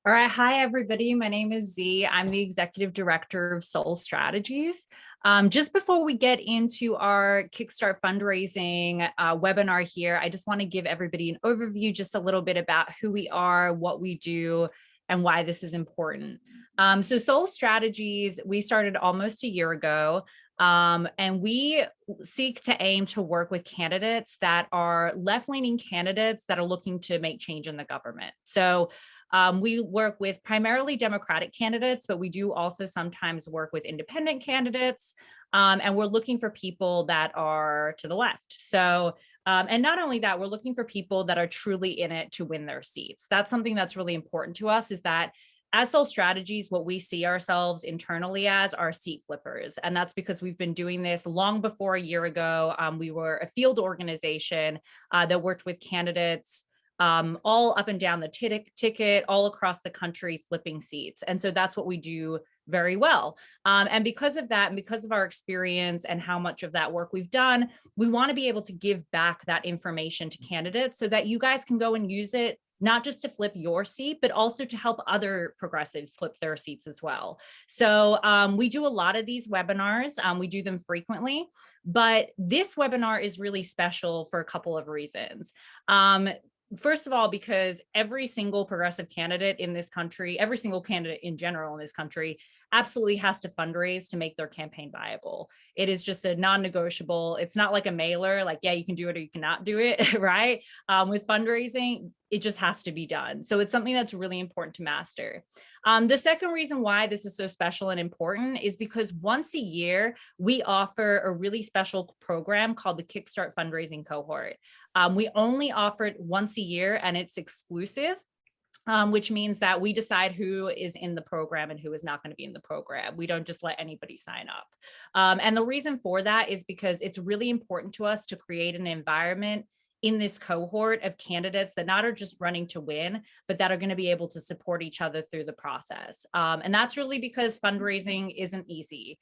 All right. Hi, everybody. My name is Z. I'm the Executive Director of Soul Strategies. Just before we get into our Kickstart fundraising webinar here, I just want to give everybody an overview, just a little bit about who we are, what we do, and why this is important. So Soul Strategies, we started almost a year ago. And we seek to aim to work with candidates that are left-leaning candidates that are looking to make change in the government. So we work with primarily Democratic candidates, but we do also sometimes work with independent candidates. And we're looking for people that are to the left. So, and not only that, we're looking for people that are truly in it to win their seats. That's something that's really important to us, is that as Soul Strategies, what we see ourselves internally as are seat flippers. And that's because we've been doing this long before a year ago. We were a field organization that worked with candidates all up and down the ticket, all across the country, flipping seats. And so that's what we do very well. And because of that, and because of our experience and how much of that work we've done, we want to be able to give back that information to candidates so that you guys can go and use it, not just to flip your seat, but also to help other progressives flip their seats as well. So we do a lot of these webinars. We do them frequently, but this webinar is really special for a couple of reasons. First of all, because every single progressive candidate in this country, every single candidate in general in this country, absolutely has to fundraise to make their campaign viable. It is just a non-negotiable. It's not like a mailer, like, yeah, you can do it or you cannot do it, right? With fundraising, it just has to be done. So it's something that's really important to master. The second reason why this is so special and important is because once a year, we offer a really special program called the Kickstart Fundraising Cohort. We only offer it once a year and it's exclusive. Which means that we decide who is in the program and who is not going to be in the program. We don't just let anybody sign up. And the reason for that is because it's really important to us to create an environment in this cohort of candidates that not are just running to win, but that are going to be able to support each other through the process. And that's really because fundraising isn't easy.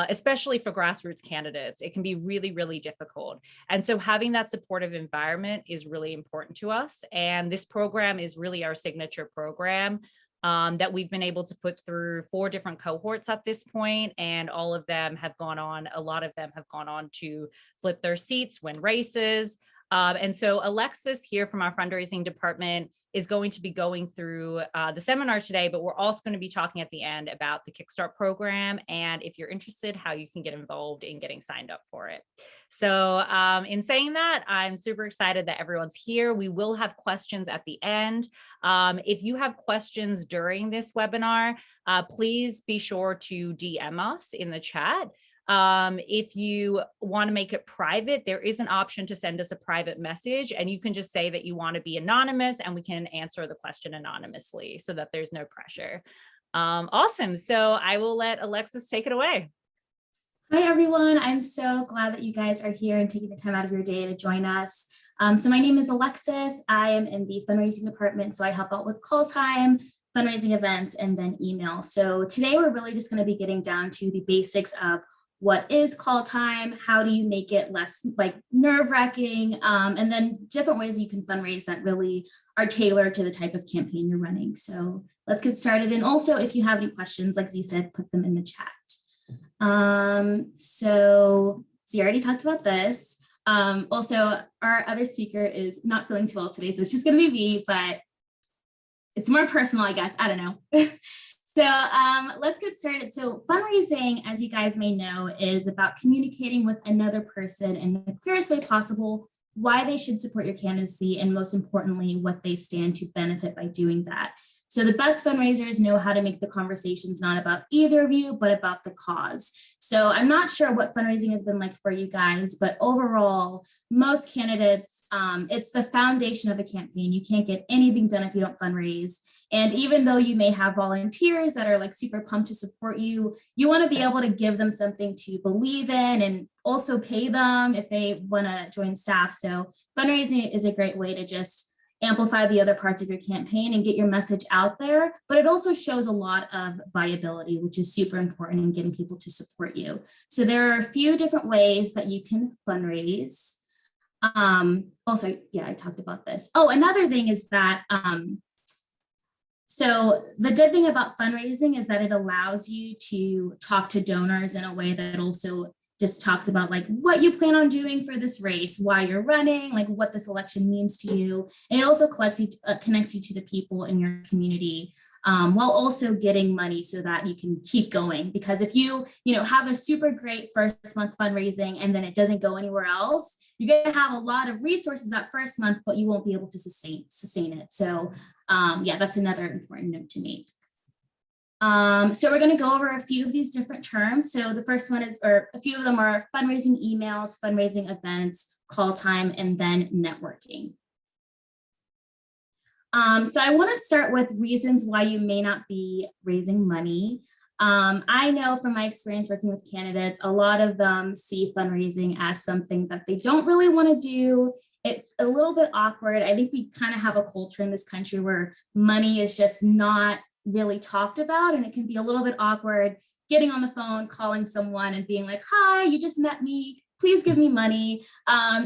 Especially for grassroots candidates, it can be really, really difficult. And so having that supportive environment is really important to us. And this program is really our signature program that we've been able to put through 4 different cohorts at this point, and all of them have gone on, a lot of them have gone on to flip their seats, win races. And so Alexis here from our fundraising department is going to be going through the seminar today, but we're also going to be talking at the end about the Kickstart program. And if you're interested, how you can get involved in getting signed up for it. So in saying that, I'm super excited that everyone's here. We will have questions at the end. If you have questions during this webinar, please be sure to DM us in the chat. If you want to make it private, there is an option to send us a private message, and you can just say that you want to be anonymous and we can answer the question anonymously so that there's no pressure. Awesome. So I will let Alexis take it away. Hi, everyone. I'm so glad that you guys are here and taking the time out of your day to join us. So my name is Alexis. I am in the fundraising department, so I help out with call time, fundraising events, and then email. So today we're really just going to be getting down to the basics of what is call time, how do you make it less like nerve-wracking, and then different ways you can fundraise that really are tailored to the type of campaign you're running. So let's get started. And also, if you have any questions, like Z said, put them in the chat. So Z already talked about this. Also, our other speaker is not feeling too well today, so it's just going to be me, but it's more personal, I guess. I don't know. So let's get started. So fundraising, as you guys may know, is about communicating with another person in the clearest way possible why they should support your candidacy, and most importantly, what they stand to benefit by doing that. So the best fundraisers know how to make the conversations not about either of you, but about the cause. So I'm not sure what fundraising has been like for you guys, but overall, most candidates, it's the foundation of a campaign. You can't get anything done if you don't fundraise. And even though you may have volunteers that are like super pumped to support you, you want to be able to give them something to believe in and also pay them if they want to join staff. So fundraising is a great way to just amplify the other parts of your campaign and get your message out there, but it also shows a lot of viability, which is super important in getting people to support you. So there are a few different ways that you can fundraise. Also, yeah, I talked about this. Oh, another thing is that So the good thing about fundraising is that it allows you to talk to donors in a way that also just talks about like what you plan on doing for this race, why you're running, like what this election means to you. And it also connects you to the people in your community, while also getting money so that you can keep going. Because if you have a super great first month fundraising and then it doesn't go anywhere else, you're going to have a lot of resources that first month, but you won't be able to sustain it. So yeah, that's another important note to make. So we're going to go over a few of these different terms. So the first one is, or a few of them are fundraising emails, fundraising events, call time, and then networking. So I want to start with reasons why you may not be raising money. I know from my experience working with candidates, a lot of them see fundraising as something that they don't really want to do. It's a little bit awkward. I think we kind of have a culture in this country where money is just not really talked about, and it can be a little bit awkward getting on the phone, calling someone and being like, hi, you just met me, please give me money.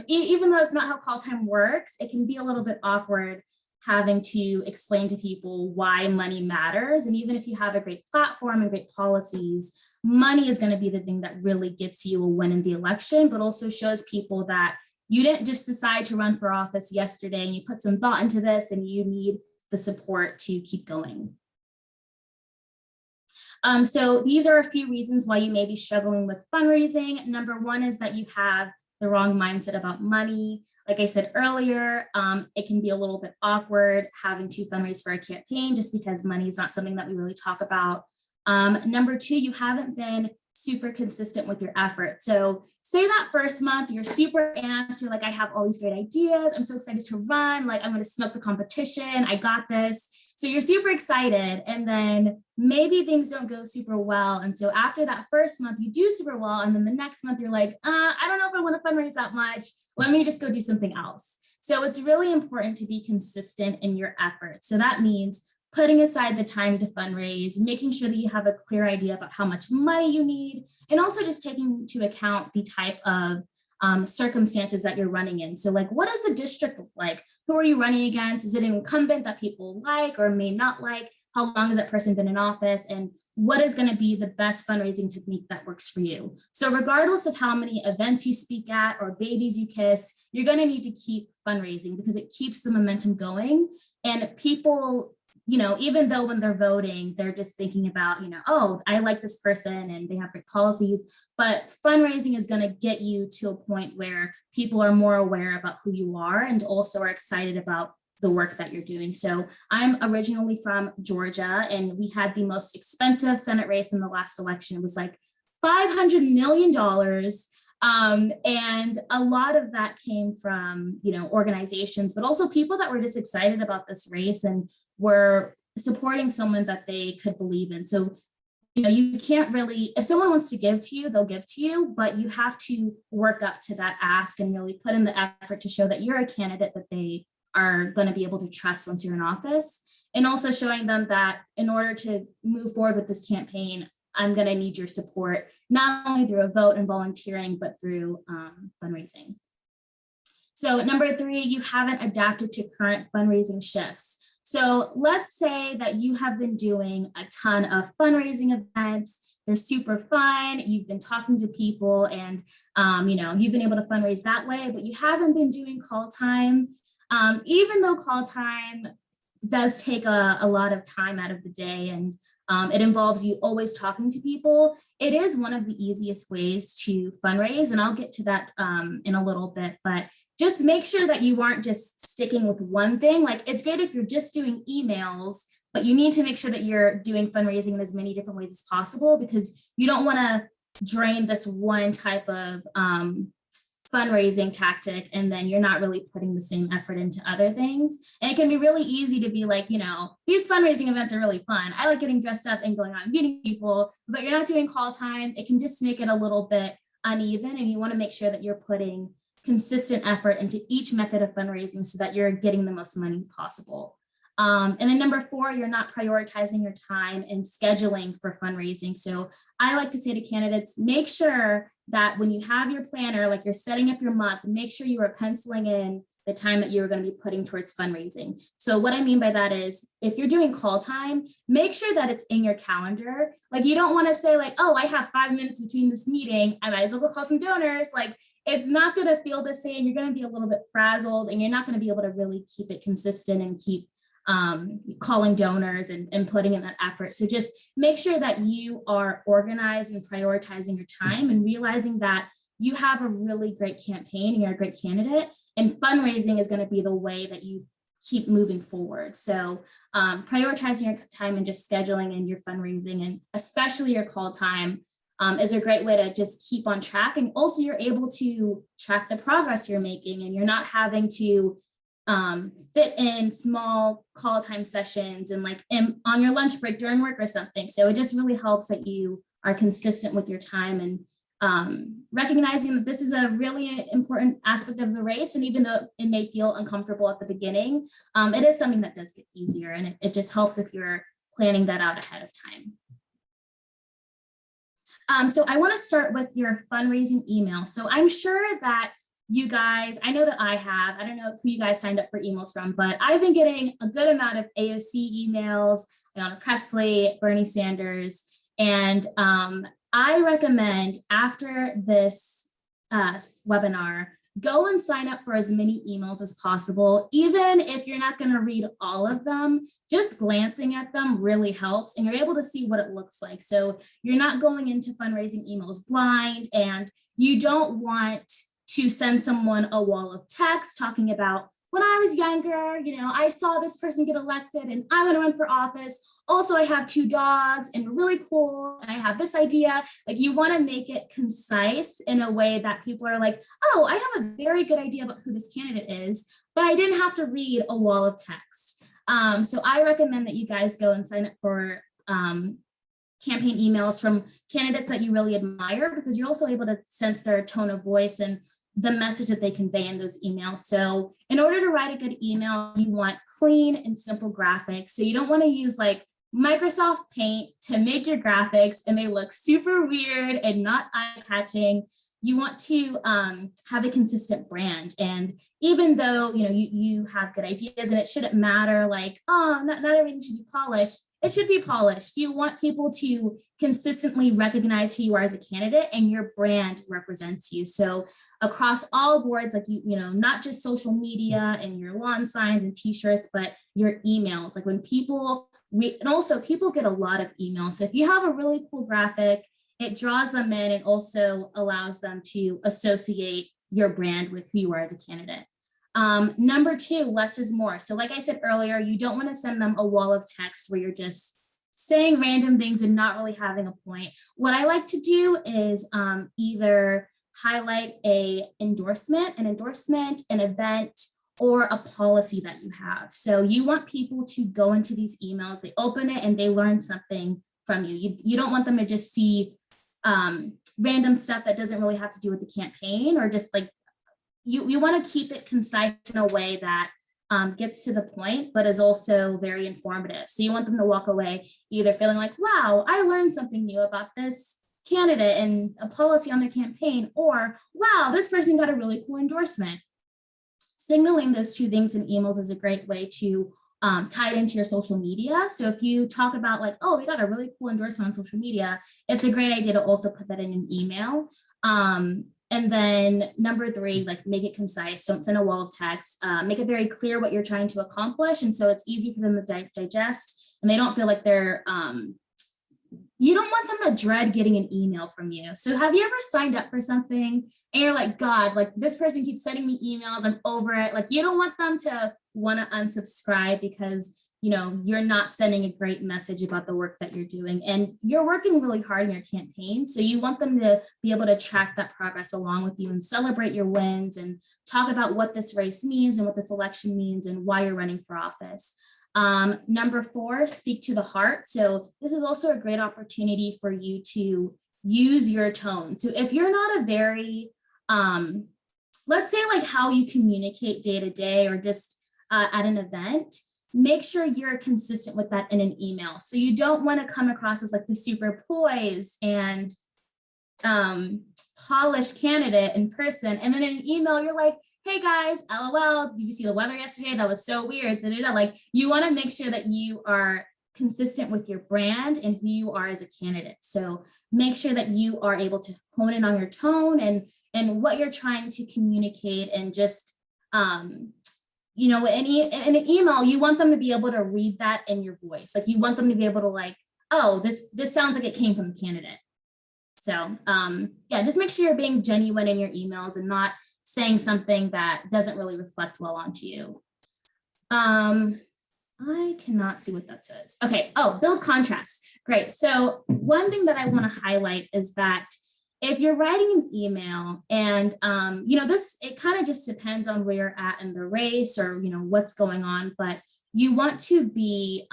Even though it's not how call time works, it can be a little bit awkward having to explain to people why money matters. And even if you have a great platform and great policies, money is going to be the thing that really gets you a win in the election, but also shows people that you didn't just decide to run for office yesterday and you put some thought into this and you need the support to keep going. So these are a few reasons why you may be struggling with fundraising. Number one is that you have the wrong mindset about money. Like I said earlier, it can be a little bit awkward having to fundraise for a campaign just because money is not something that we really talk about. Number two, you haven't been super consistent with your effort. So say that first month, you're super amped, you're like, I have all these great ideas, I'm so excited to run, like I'm gonna smoke the competition, I got this. So you're super excited, and then maybe things don't go super well. And so after that first month, you do super well, and then the next month you're like, I don't know if I wanna fundraise that much, let me just go do something else. So it's really important to be consistent in your efforts. So that means putting aside the time to fundraise, making sure that you have a clear idea about how much money you need, and also just taking into account the type of circumstances that you're running in. So like, what does the district look like? Who are you running against? Is it an incumbent that people like or may not like? How long has that person been in office? And what is going to be the best fundraising technique that works for you? So regardless of how many events you speak at or babies you kiss, you're going to need to keep fundraising because it keeps the momentum going. And people, even though when they're voting, they're just thinking about, oh, I like this person and they have great policies, but fundraising is going to get you to a point where people are more aware about who you are and also are excited about the work that you're doing. So I'm originally from Georgia, and we had the most expensive Senate race in the last election. It was like $500 million. And a lot of that came from, organizations, but also people that were just excited about this race and were supporting someone that they could believe in. So, you can't really, if someone wants to give to you, they'll give to you, but you have to work up to that ask and really put in the effort to show that you're a candidate that they are going to be able to trust once you're in office. And also showing them that in order to move forward with this campaign, I'm going to need your support, not only through a vote and volunteering, but through fundraising. So number three, you haven't adapted to current fundraising shifts. So let's say that you have been doing a ton of fundraising events. They're super fun. You've been talking to people and, you've been able to fundraise that way, but you haven't been doing call time. Even though call time does take a lot of time out of the day and it involves you always talking to people, it is one of the easiest ways to fundraise. And I'll get to that in a little bit, but just make sure that you aren't just sticking with one thing. Like, it's great if you're just doing emails, but you need to make sure that you're doing fundraising in as many different ways as possible, because you don't want to drain this one type of fundraising tactic and then you're not really putting the same effort into other things. And it can be really easy to be like, these fundraising events are really fun, I like getting dressed up and going out and meeting people, but you're not doing call time. It can just make it a little bit uneven, and you want to make sure that you're putting consistent effort into each method of fundraising so that you're getting the most money possible. And then number four, you're not prioritizing your time and scheduling for fundraising. So I like to say to candidates, make sure that when you have your planner, like you're setting up your month, make sure you are penciling in the time that you're going to be putting towards fundraising. So what I mean by that is if you're doing call time, make sure that it's in your calendar. Like you don't want to say like, oh, I have 5 minutes between this meeting, I might as well go call some donors. Like it's not going to feel the same. You're going to be a little bit frazzled and you're not going to be able to really keep it consistent and keep calling donors and putting in that effort. So just make sure that you are organized and prioritizing your time and realizing that you have a really great campaign and you're a great candidate, and fundraising is going to be the way that you keep moving forward. So prioritizing your time and just scheduling in your fundraising and especially your call time is a great way to just keep on track. And also you're able to track the progress you're making and you're not having to fit in small call time sessions and like on your lunch break during work or something. So it just really helps that you are consistent with your time and recognizing that this is a really important aspect of the race. And even though it may feel uncomfortable at the beginning, it is something that does get easier, and it just helps if you're planning that out ahead of time. So I want to start with your fundraising email. So I'm sure that you guys, I know that I don't know who you guys signed up for emails from, but I've been getting a good amount of AOC emails, Ayanna Pressley, Bernie Sanders, and I recommend after this webinar, go and sign up for as many emails as possible. Even if you're not going to read all of them, just glancing at them really helps, and you're able to see what it looks like. So you're not going into fundraising emails blind, and you don't want to send someone a wall of text talking about, when I was younger, you know, I saw this person get elected and I want to run for office. Also, I have 2 dogs and really cool, and I have this idea. Like you want to make it concise in a way that people are like, oh, I have a very good idea about who this candidate is, but I didn't have to read a wall of text. So I recommend that you guys go and sign up for campaign emails from candidates that you really admire, because you're also able to sense their tone of voice and the message that they convey in those emails. So in order to write a good email, you want clean and simple graphics. So you don't want to use like Microsoft Paint to make your graphics and they look super weird and not eye-catching. You want to have a consistent brand. And even though you have good ideas and it shouldn't matter like, oh, not everything should be polished, it should be polished. You want people to consistently recognize who you are as a candidate, and your brand represents you. So across all boards, like not just social media and your lawn signs and t-shirts, but your emails. Like when people read, and also people get a lot of emails. So if you have a really cool graphic, it draws them in and also allows them to associate your brand with who you are as a candidate. Number 2, less is more. So like I said earlier, you don't want to send them a wall of text where you're just saying random things and not really having a point. What I like to do is either highlight an endorsement, an event, or a policy that you have. So you want people to go into these emails, they open it and they learn something from you. You don't want them to just see random stuff that doesn't really have to do with the campaign, or just like, you want to keep it concise in a way that gets to the point, but is also very informative. So you want them to walk away either feeling like, wow, I learned something new about this candidate and a policy on their campaign, or wow, this person got a really cool endorsement. Signaling those 2 things in emails is a great way to tie it into your social media. So if you talk about like, oh, we got a really cool endorsement on social media, it's a great idea to also put that in an email. And then number 3, like make it concise. Don't send a wall of text. Make it very clear what you're trying to accomplish. And so it's easy for them to digest, and they don't feel like they're, you don't want them to dread getting an email from you. So have you ever signed up for something and you're like, God, like this person keeps sending me emails, I'm over it. Like you don't want them to want to unsubscribe because you're not sending a great message about the work that you're doing, and you're working really hard in your campaign. So you want them to be able to track that progress along with you and celebrate your wins and talk about what this race means and what this election means and why you're running for office. Number 4, speak to the heart. So this is also a great opportunity for you to use your tone. So if you're not a very, let's say like how you communicate day to day or just at an event, make sure you're consistent with that in an email. So you don't want to come across as like the super poised and polished candidate in person. And then in an email, you're like, hey guys, LOL, did you see the weather yesterday? That was so weird. Like, you want to make sure that you are consistent with your brand and who you are as a candidate. So make sure that you are able to hone in on your tone and what you're trying to communicate, and just, in an email, you want them to be able to read that in your voice. Like, you want them to be able to like, oh, this sounds like it came from the candidate. So yeah, just make sure you're being genuine in your emails and not saying something that doesn't really reflect well onto you. I cannot see what that says. Okay. Oh, build contrast. Great. So one thing that I want to highlight is that if you're writing an email and, it kind of just depends on where you're at in the race or, what's going on, but you want to be,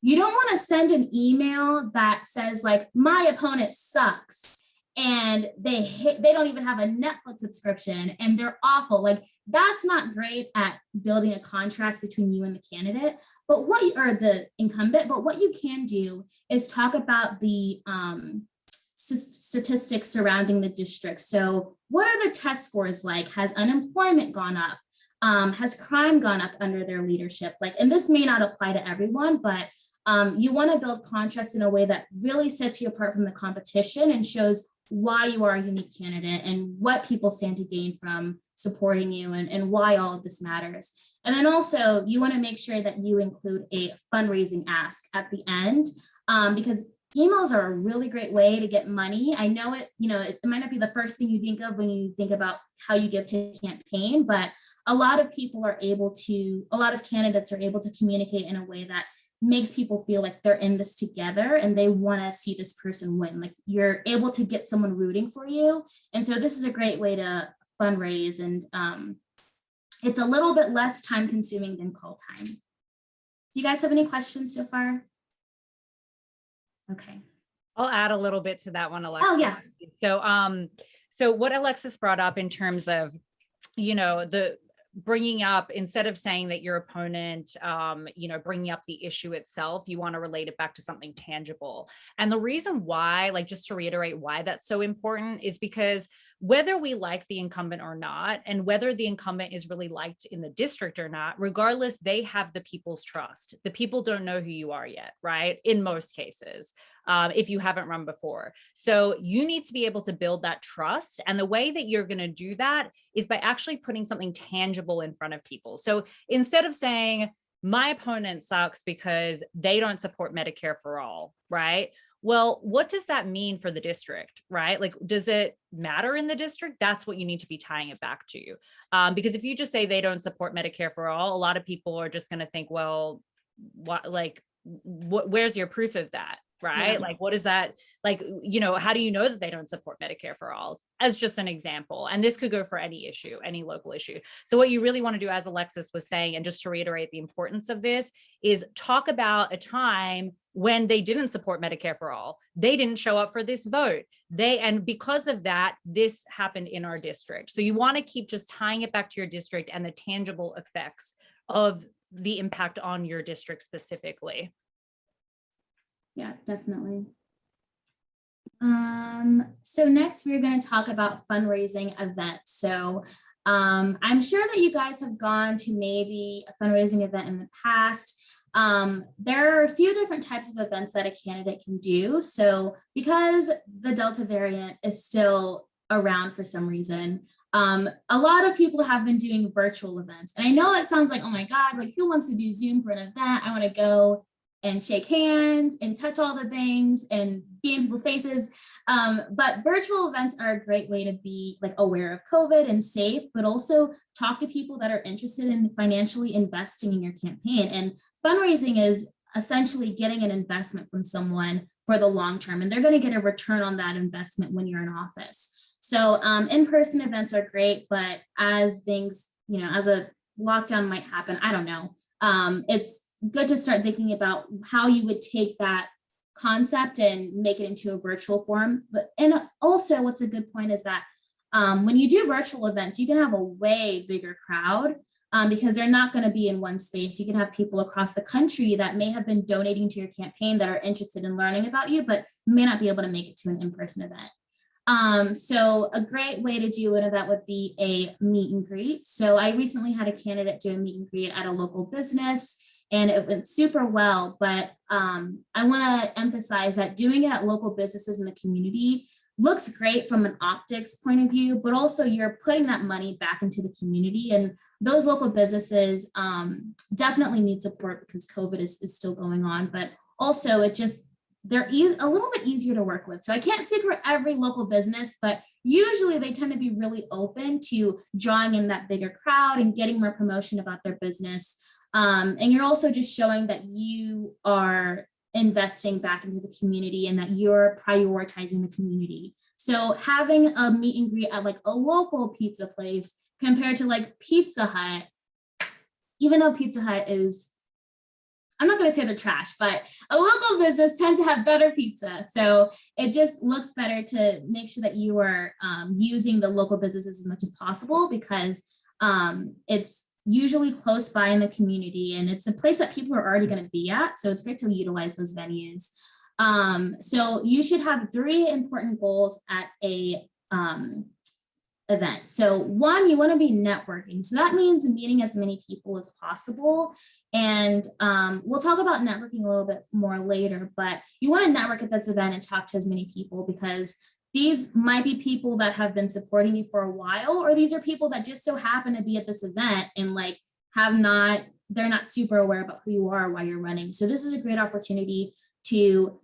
you don't want to send an email that says like, my opponent sucks and they don't even have a Netflix subscription and they're awful. Like, that's not great at building a contrast between you and the candidate, or the incumbent. But what you can do is talk about the statistics surrounding the district. So what are the test scores like? Has unemployment gone up? Has crime gone up under their leadership? Like, and this may not apply to everyone, but you want to build contrast in a way that really sets you apart from the competition and shows why you are a unique candidate and what people stand to gain from supporting you, and why all of this matters. And then also you want to make sure that you include a fundraising ask at the end, because emails are a really great way to get money. I know it might not be the first thing you think of when you think about how you give to a campaign, but a lot of candidates are able to communicate in a way that makes people feel like they're in this together and they want to see this person win. Like, you're able to get someone rooting for you. And so this is a great way to fundraise, and it's a little bit less time consuming than call time. Do you guys have any questions so far? Okay. I'll add a little bit to that one, Alexis. Oh yeah. So what Alexis brought up in terms of, the bringing up, instead of saying that your opponent, bringing up the issue itself, you want to relate it back to something tangible. And the reason why, like, just to reiterate why that's so important, is because whether we like the incumbent or not, and whether the incumbent is really liked in the district or not, regardless, they have the people's trust. The people don't know who you are yet, right? In most cases, if you haven't run before. So you need to be able to build that trust. And the way that you're going to do that is by actually putting something tangible in front of people. So instead of saying, my opponent sucks because they don't support Medicare for all, right? Well, what does that mean for the district, right? Like, does it matter in the district? That's what you need to be tying it back to. Because if you just say they don't support Medicare for all, a lot of people are just going to think, well, where's your proof of that? Right? Yeah. Like, what is that? Like, how do you know that they don't support Medicare for all? As just an example. And this could go for any issue, any local issue. So what you really want to do, as Alexis was saying, and just to reiterate the importance of this, is talk about a time when they didn't support Medicare for all. They didn't show up for this vote. And because of that, this happened in our district. So you want to keep just tying it back to your district and the tangible effects of the impact on your district specifically. Yeah, definitely. So next we're going to talk about fundraising events. So I'm sure that you guys have gone to maybe a fundraising event in the past. There are a few different types of events that a candidate can do. So because the Delta variant is still around for some reason, a lot of people have been doing virtual events. And I know it sounds like, oh my God, like, who wants to do Zoom for an event? I want to go and shake hands and touch all the things and be in people's faces. But virtual events are a great way to be like aware of COVID and safe, but also talk to people that are interested in financially investing in your campaign. And fundraising is essentially getting an investment from someone for the long term, and they're going to get a return on that investment when you're in office. So in-person events are great, but as things, as a lockdown might happen, I don't know. It's good to start thinking about how you would take that concept and make it into a virtual form. And also what's a good point is that when you do virtual events, you can have a way bigger crowd because they're not going to be in one space. You can have people across the country that may have been donating to your campaign that are interested in learning about you, but may not be able to make it to an in-person event. So a great way to do an event would be a meet and greet. So I recently had a candidate do a meet and greet at a local business, and it went super well. But I want to emphasize that doing it at local businesses in the community looks great from an optics point of view, but also you're putting that money back into the community, and those local businesses definitely need support because COVID is still going on, but also they're a little bit easier to work with. So I can't speak for every local business, but usually they tend to be really open to drawing in that bigger crowd and getting more promotion about their business. And you're also just showing that you are investing back into the community and that you're prioritizing the community. So having a meet and greet at like a local pizza place compared to like Pizza Hut, even though Pizza Hut is, I'm not going to say they're trash, but a local business tends to have better pizza. So it just looks better to make sure that you are using the local businesses as much as possible, because it's usually close by in the community and it's a place that people are already going to be at. So it's great to utilize those venues. So you should have 3 important goals at a event. So 1, you want to be networking. So that means meeting as many people as possible. And we'll talk about networking a little bit more later, but you want to network at this event and talk to as many people, because these might be people that have been supporting you for a while, or these are people that just so happen to be at this event and like they're not super aware about who you are while you're running. So this is a great opportunity to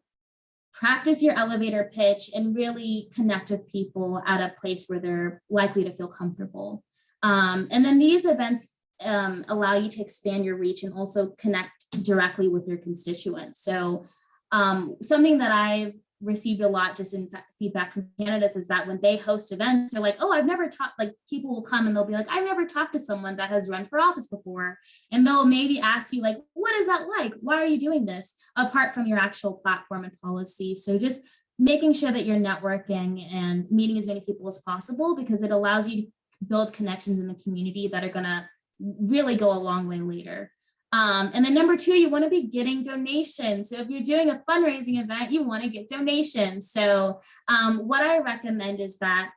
practice your elevator pitch and really connect with people at a place where they're likely to feel comfortable. And then these events allow you to expand your reach and also connect directly with your constituents. So something that I've received a lot just in feedback from candidates is that when they host events, they're like, oh, I've never talked, like people will come and they'll be like, I've never talked to someone that has run for office before. And they'll maybe ask you like, what is that like? Why are you doing this? Apart from your actual platform and policy. So just making sure that you're networking and meeting as many people as possible, because it allows you to build connections in the community that are gonna really go a long way later. And then number 2, you want to be getting donations. So if you're doing a fundraising event, you want to get donations. So what I recommend is that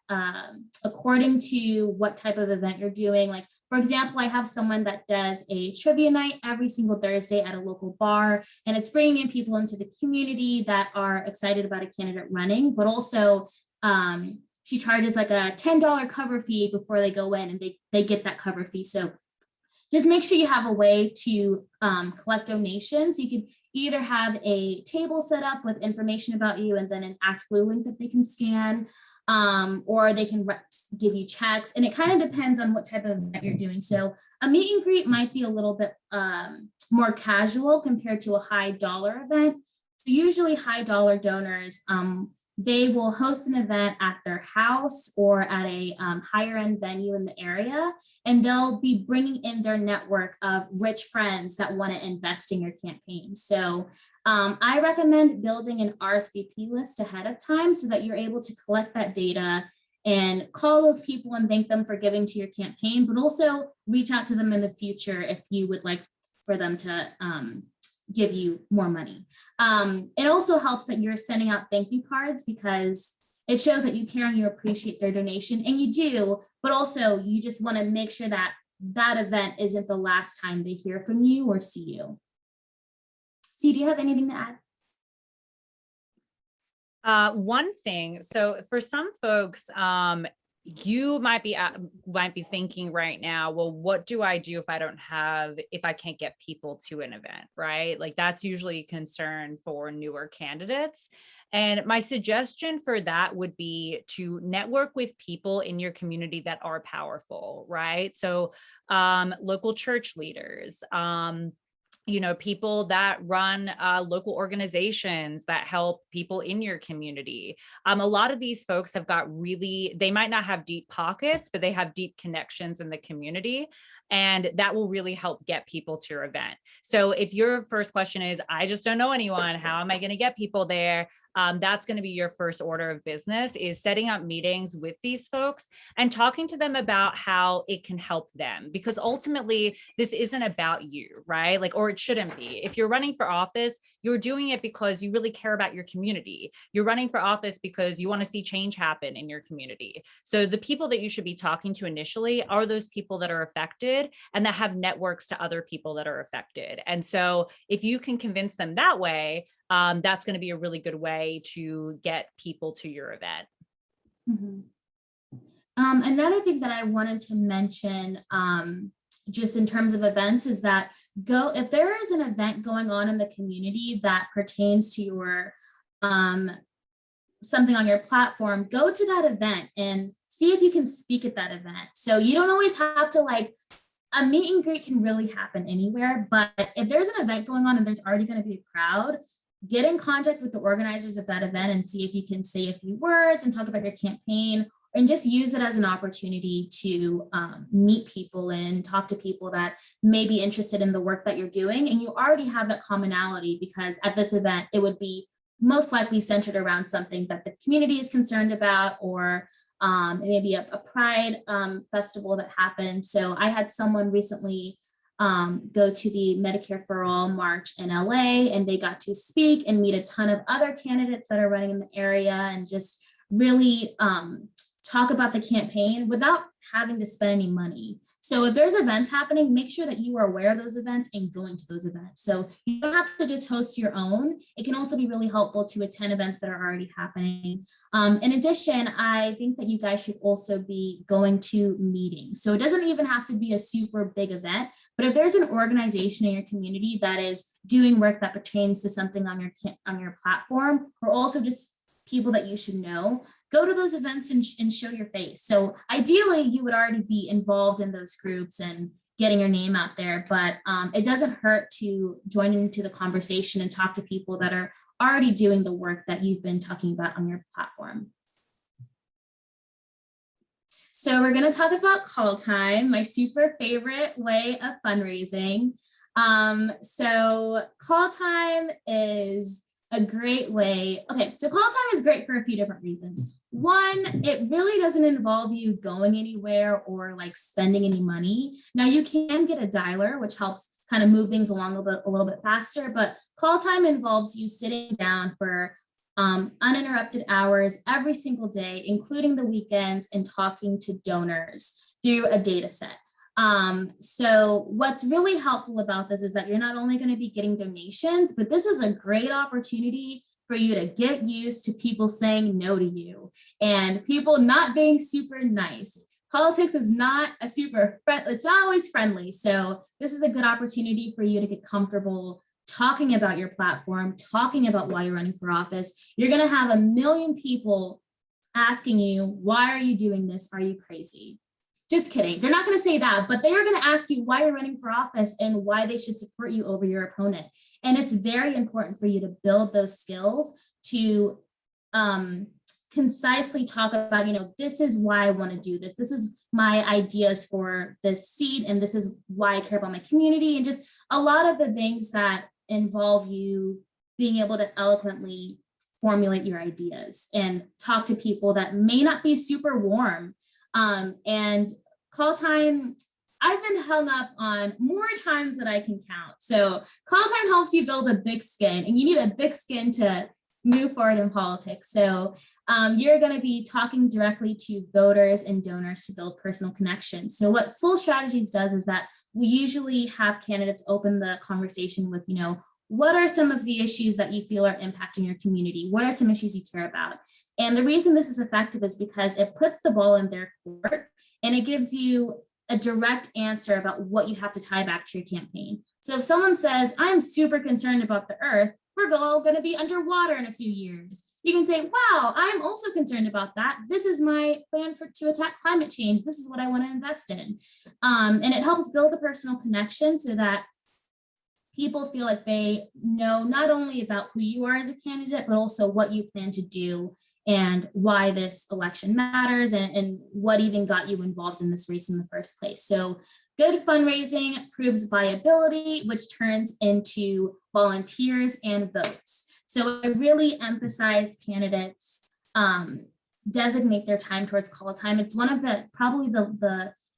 according to what type of event you're doing, like for example, I have someone that does a trivia night every single Thursday at a local bar, and it's bringing in people into the community that are excited about a candidate running, but also she charges like a $10 cover fee before they go in, and they get that cover fee. So just make sure you have a way to collect donations. You could either have a table set up with information about you and then an ActBlue link that they can scan, or they can give you checks. And it kind of depends on what type of event you're doing. So a meet and greet might be a little bit more casual compared to a high dollar event. So usually high dollar donors, they will host an event at their house or at a higher end venue in the area, and they'll be bringing in their network of rich friends that want to invest in your campaign. So I recommend building an RSVP list ahead of time so that you're able to collect that data and call those people and thank them for giving to your campaign, but also reach out to them in the future if you would like for them to give you more money. It also helps that you're sending out thank you cards, because it shows that you care and you appreciate their donation, and you do, but also you just want to make sure that that event isn't the last time they hear from you or see you. So do you have anything to add? One thing, so for some folks, you might be thinking right now, well, what do I do if I can't get people to an event, right? Like that's usually a concern for newer candidates. And my suggestion for that would be to network with people in your community that are powerful, right? So local church leaders, people that run local organizations that help people in your community. A lot of these folks have got they might not have deep pockets, but they have deep connections in the community. And that will really help get people to your event. So if your first question is, I just don't know anyone, how am I going to get people there? That's going to be your first order of business, is setting up meetings with these folks and talking to them about how it can help them. Because ultimately, this isn't about you, right? Like, or it shouldn't be. If you're running for office, you're doing it because you really care about your community. You're running for office because you want to see change happen in your community. So the people that you should be talking to initially are those people that are affected and that have networks to other people that are affected. And so if you can convince them that way, that's going to be a really good way to get people to your event. Mm-hmm. Another thing that I wanted to mention, just in terms of events, is that if there is an event going on in the community that pertains to your something on your platform, go to that event and see if you can speak at that event. So you don't always have to, like, a meet and greet can really happen anywhere, but if there's an event going on and there's already going to be a crowd, get in contact with the organizers of that event and see if you can say a few words and talk about your campaign, and just use it as an opportunity to meet people and talk to people that may be interested in the work that you're doing. And you already have that commonality, because at this event, it would be most likely centered around something that the community is concerned about, or it may be a pride festival that happened. So I had someone recently go to the Medicare for All March in LA, and they got to speak and meet a ton of other candidates that are running in the area, and just really talk about the campaign without having to spend any money. So if there's events happening, make sure that you are aware of those events and going to those events. So you don't have to just host your own. It can also be really helpful to attend events that are already happening. In addition, I think that you guys should also be going to meetings. So it doesn't even have to be a super big event, but if there's an organization in your community that is doing work that pertains to something on your platform, or also just people that you should know, go to those events and show your face. So ideally, you would already be involved in those groups and getting your name out there, but it doesn't hurt to join into the conversation and talk to people that are already doing the work that you've been talking about on your platform. So we're going to talk about call time, my super favorite way of fundraising. So call time is a great way. Okay, so call time is great for a few different reasons. One, it really doesn't involve you going anywhere or like spending any money. Now you can get a dialer, which helps kind of move things along a little bit faster, but call time involves you sitting down for uninterrupted hours every single day, including the weekends, and talking to donors through a data set. So what's really helpful about this is that you're not only going to be getting donations, but this is a great opportunity for you to get used to people saying no to you and people not being super nice. Politics is not it's not always friendly. So this is a good opportunity for you to get comfortable talking about your platform, talking about why you're running for office. You're going to have 1 million people asking you, why are you doing this? Are you crazy? Just kidding. They're not going to say that, but they are going to ask you why you're running for office and why they should support you over your opponent. And it's very important for you to build those skills to concisely talk about, this is why I want to do this. This is my ideas for this seat, and this is why I care about my community, and just a lot of the things that involve you being able to eloquently formulate your ideas and talk to people that may not be super warm. And call time, I've been hung up on more times than I can count. So call time helps you build a thick skin, and you need a thick skin to move forward in politics. So you're going to be talking directly to voters and donors to build personal connections. So what Soul Strategies does is that we usually have candidates open the conversation with, what are some of the issues that you feel are impacting your community? What are some issues you care about? And the reason this is effective is because it puts the ball in their court, and it gives you a direct answer about what you have to tie back to your campaign. So if someone says, I'm super concerned about the earth, we're all going to be underwater in a few years, you can say, wow, I'm also concerned about that. This is my plan to attack climate change. This is what I want to invest in. And it helps build a personal connection so that people feel like they know not only about who you are as a candidate, but also what you plan to do and why this election matters and what even got you involved in this race in the first place. So good fundraising proves viability, which turns into volunteers and votes. So I really emphasize candidates designate their time towards call time. It's one of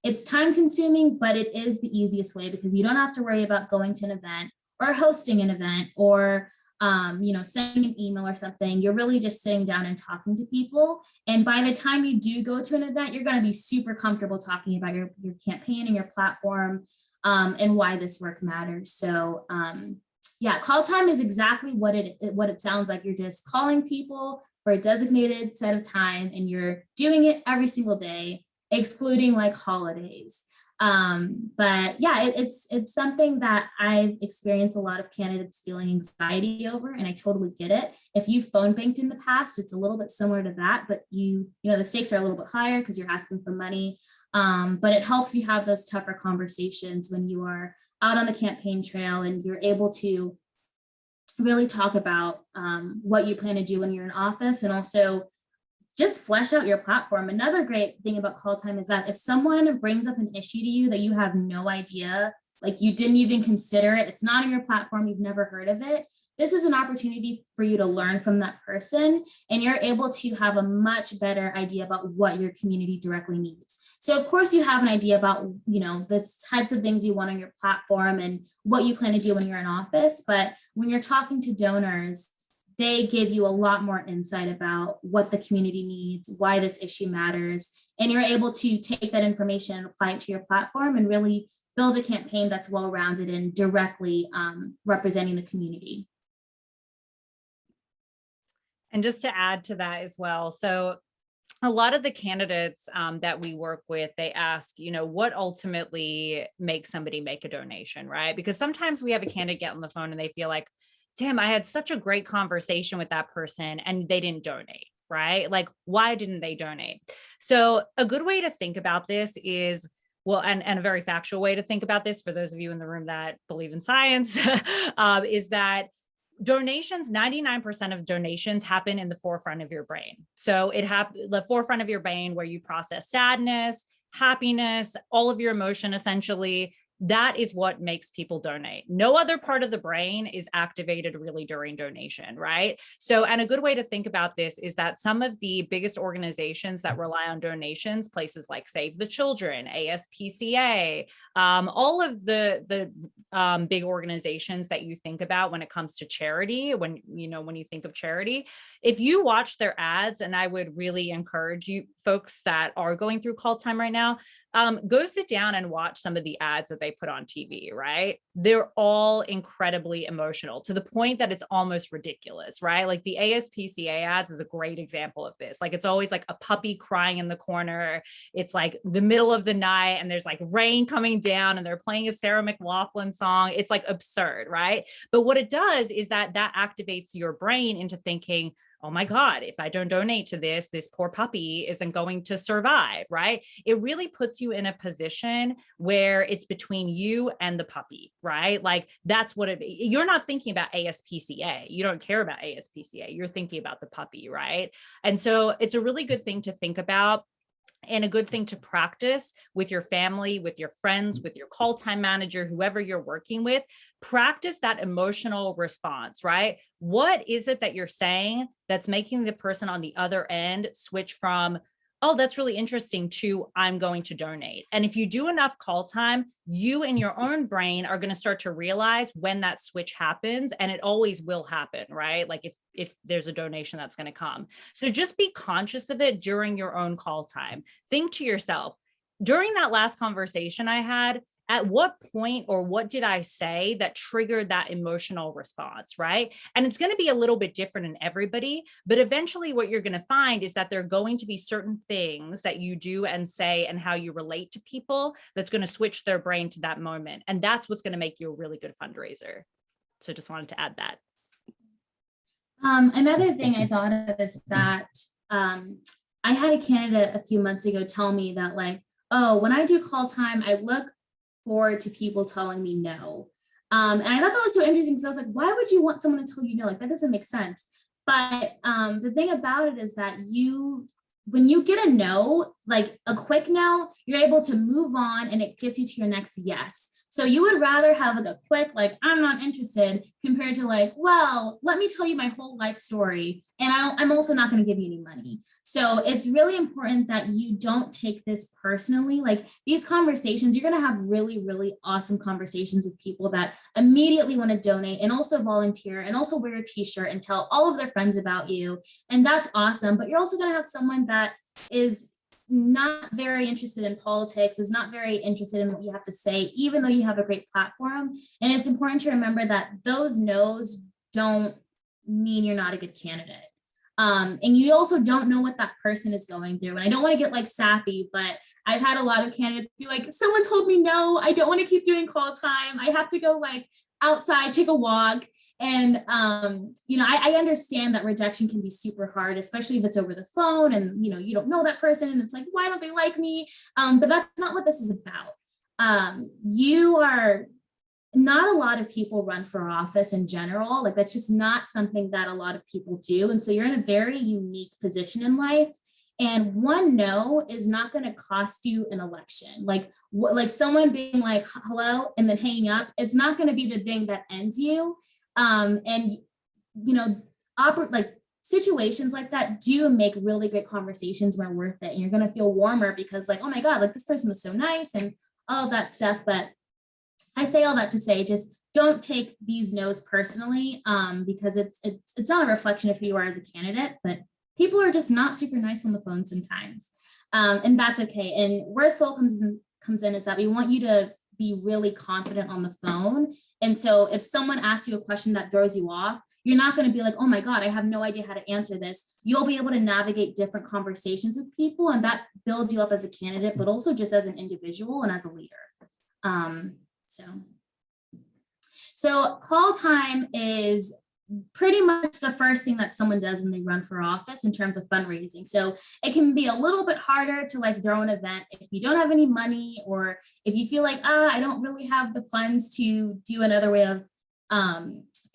it's time consuming, but it is the easiest way because you don't have to worry about going to an event or hosting an event or sending an email or something. You're really just sitting down and talking to people. And by the time you do go to an event, you're going to be super comfortable talking about your campaign and your platform and why this work matters. So call time is exactly what it sounds like. You're just calling people for a designated set of time and you're doing it every single day, excluding like holidays. But yeah, it's something that I've experienced a lot of candidates feeling anxiety over, and I totally get it. If you've phone banked in the past, it's a little bit similar to that, but the stakes are a little bit higher because you're asking for money. But it helps you have those tougher conversations when you are out on the campaign trail and you're able to really talk about what you plan to do when you're in office, and also just flesh out your platform. Another great thing about call time is that if someone brings up an issue to you that you have no idea, like you didn't even consider it, it's not on your platform, you've never heard of it, this is an opportunity for you to learn from that person, and you're able to have a much better idea about what your community directly needs. So of course you have an idea about, the types of things you want on your platform and what you plan to do when you're in office, but when you're talking to donors, they give you a lot more insight about what the community needs, why this issue matters, and you're able to take that information and apply it to your platform and really build a campaign that's well-rounded and directly representing the community. And just to add to that as well, so a lot of the candidates that we work with, they ask, what ultimately makes somebody make a donation, right? Because sometimes we have a candidate get on the phone and they feel like, damn, I had such a great conversation with that person and they didn't donate, right? Like, why didn't they donate? So a good way to think about this is, and a very factual way to think about this for those of you in the room that believe in science, is that donations, 99% of donations happen in the forefront of your brain. So the forefront of your brain where you process sadness, happiness, all of your emotion, essentially. That is what makes people donate. No other part of the brain is activated really during donation, right? So, and a good way to think about this is that some of the biggest organizations that rely on donations, places like Save the Children, ASPCA, all of the big organizations that you think about when it comes to charity, when you think of charity, if you watch their ads, and I would really encourage you folks that are going through call time right now, go sit down and watch some of the ads that they put on TV, right? They're all incredibly emotional to the point that it's almost ridiculous, right? Like the ASPCA ads is a great example of this. Like it's always like a puppy crying in the corner. It's like the middle of the night and there's like rain coming down and they're playing a Sarah McLachlan song. It's like absurd, right? But what it does is that activates your brain into thinking, oh my God, if I don't donate to this poor puppy isn't going to survive, right? It really puts you in a position where it's between you and the puppy, right? Like that's what you're not thinking about ASPCA. You don't care about ASPCA. You're thinking about the puppy, right? And so it's a really good thing to think about, and a good thing to practice with your family, with your friends, with your call time manager, whoever you're working with. Practice that emotional response, right? What is it that you're saying that's making the person on the other end switch from, oh, that's really interesting, to I'm going to donate? And if you do enough call time, you in your own brain are going to start to realize when that switch happens, and it always will happen, right? Like if there's a donation that's going to come. So just be conscious of it during your own call time. Think to yourself, during that last conversation I had, at what point or what did I say that triggered that emotional response, right? And it's going to be a little bit different in everybody, but eventually what you're going to find is that there are going to be certain things that you do and say and how you relate to people that's going to switch their brain to that moment. And that's what's going to make you a really good fundraiser. So just wanted to add that. Another thing I thought of is that I had a candidate a few months ago tell me that, like, oh, when I do call time, I look forward to people telling me no. And I thought that was so interesting because I was like, why would you want someone to tell you no? Like, that doesn't make sense. But the thing about it is that when you get a no, like a quick no, you're able to move on and it gets you to your next yes. So you would rather have like a quick, like, I'm not interested, compared to like, well, let me tell you my whole life story. And I'm also not going to give you any money. So it's really important that you don't take this personally. Like these conversations, you're going to have really, really awesome conversations with people that immediately want to donate and also volunteer and also wear a t-shirt and tell all of their friends about you. And that's awesome. But you're also going to have someone that is not very interested in politics, is not very interested in what you have to say, even though you have a great platform. And it's important to remember that those no's don't mean you're not a good candidate. And you also don't know what that person is going through. And I don't want to get like sappy, but I've had a lot of candidates be like, someone told me no, I don't want to keep doing call time. I have to go like outside, take a walk. And, I understand that rejection can be super hard, especially if it's over the phone and, you don't know that person and it's like, why don't they like me? But that's not what this is about. Not a lot of people run for office in general. Like that's just not something that a lot of people do. And so you're in a very unique position in life. And one no is not going to cost you an election. Like someone being like, hello, and then hanging up, it's not going to be the thing that ends you. Situations like that do make really great conversations more worth it. And you're going to feel warmer because like, oh my God, like this person was so nice and all of that stuff. But I say all that to say, just don't take these no's personally, because it's not a reflection of who you are as a candidate, but people are just not super nice on the phone sometimes. And that's okay. And where Soul comes in is that we want you to be really confident on the phone. And so if someone asks you a question that throws you off, you're not going to be like, oh my God, I have no idea how to answer this. You'll be able to navigate different conversations with people, and that builds you up as a candidate, but also just as an individual and as a leader. So call time is pretty much the first thing that someone does when they run for office in terms of fundraising. So it can be a little bit harder to like throw an event if you don't have any money, or if you feel like, I don't really have the funds to do another way of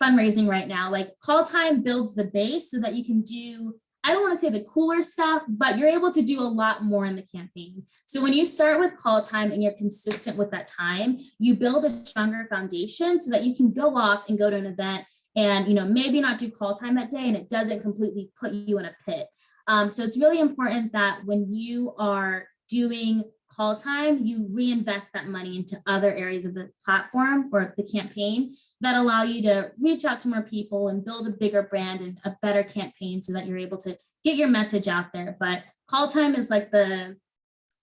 fundraising right now. Like call time builds the base so that you can do, I don't want to say the cooler stuff, but you're able to do a lot more in the campaign. So when you start with call time and you're consistent with that time, you build a stronger foundation so that you can go off and go to an event and maybe not do call time that day and it doesn't completely put you in a pit. So it's really important that when you are doing call time, you reinvest that money into other areas of the platform or the campaign that allow you to reach out to more people and build a bigger brand and a better campaign so that you're able to get your message out there. But call time is like a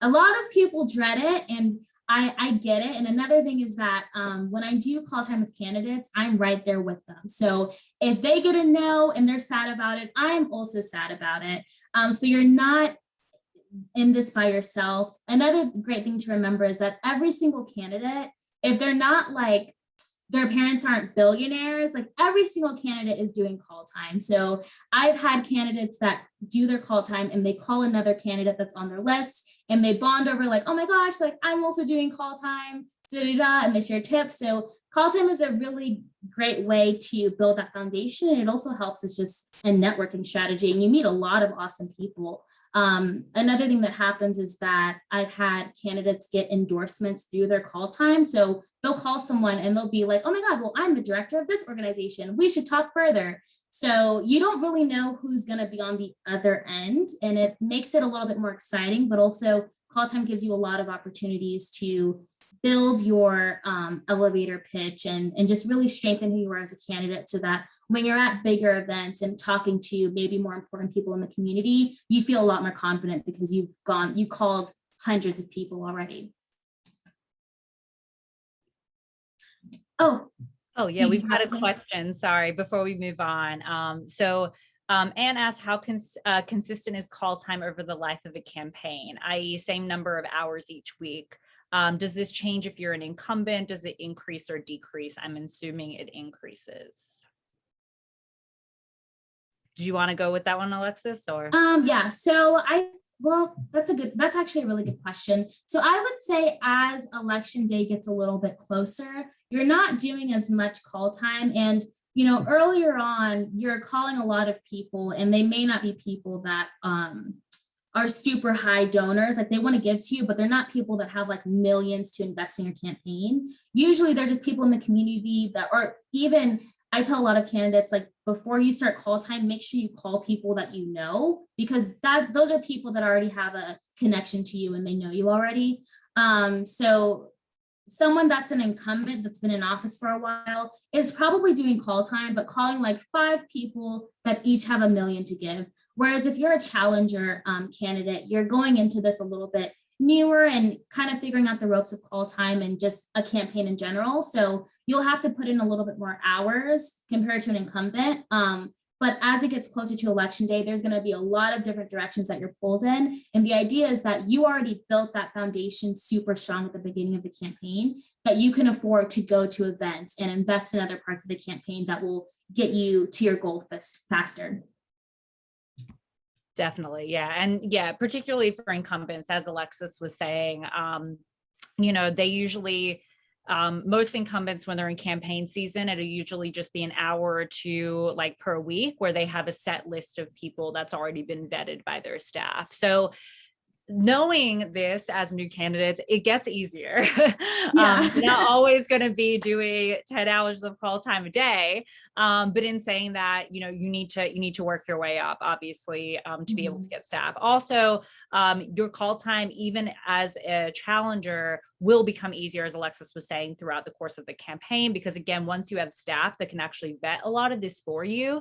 lot of people dread it, and I get it. And another thing is that when I do call time with candidates, I'm right there with them. So if they get a no and they're sad about it, I'm also sad about it. So you're not in this by yourself. Another great thing to remember is that every single candidate, if they're not like, their parents aren't billionaires, like every single candidate is doing call time. So I've had candidates that do their call time and they call another candidate that's on their list and they bond over like, oh my gosh, like I'm also doing call time, and they share tips. So call time is a really great way to build that foundation. And it also helps as just a networking strategy, and you meet a lot of awesome people. Another thing that happens is that I've had candidates get endorsements through their call time. So they'll call someone and they'll be like, oh my God, well, I'm the director of this organization. We should talk further. So you don't really know who's going to be on the other end, and it makes it a little bit more exciting, but also call time gives you a lot of opportunities to build your elevator pitch and just really strengthen who you are as a candidate, so that when you're at bigger events and talking to maybe more important people in the community, you feel a lot more confident because you called hundreds of people already. Oh yeah, we've got a question, sorry, before we move on. Anne asked, how consistent is call time over the life of a campaign, i.e. same number of hours each week? Does this change if you're an incumbent? Does it increase or decrease? I'm assuming it increases. Do you want to go with that one, Alexis, or? Yeah, so that's actually a really good question. So I would say as election day gets a little bit closer, you're not doing as much call time. And earlier on, you're calling a lot of people and they may not be people that are super high donors. Like they want to give to you, but they're not people that have like millions to invest in your campaign. Usually they're just people in the community that are even, I tell a lot of candidates, like before you start call time, make sure you call people that you know, because those are people that already have a connection to you and they know you already. So someone that's an incumbent that's been in office for a while is probably doing call time, but calling like 5 people that each have $1 million to give. Whereas if you're a challenger candidate, you're going into this a little bit newer and kind of figuring out the ropes of call time and just a campaign in general. So you'll have to put in a little bit more hours compared to an incumbent. But as it gets closer to election day, there's going to be a lot of different directions that you're pulled in. And the idea is that you already built that foundation super strong at the beginning of the campaign, that you can afford to go to events and invest in other parts of the campaign that will get you to your goal faster. Definitely. Yeah. And yeah, particularly for incumbents, as Alexis was saying, they usually, most incumbents, when they're in campaign season, it'll usually just be an hour or two like per week where they have a set list of people that's already been vetted by their staff. So knowing this as new candidates, it gets easier. Yeah. You're not always going to be doing 10 hours of call time a day. But in saying that, you need to work your way up, obviously, to be able to get staff. Also, your call time, even as a challenger, will become easier, as Alexis was saying, throughout the course of the campaign, because again, once you have staff that can actually vet a lot of this for you,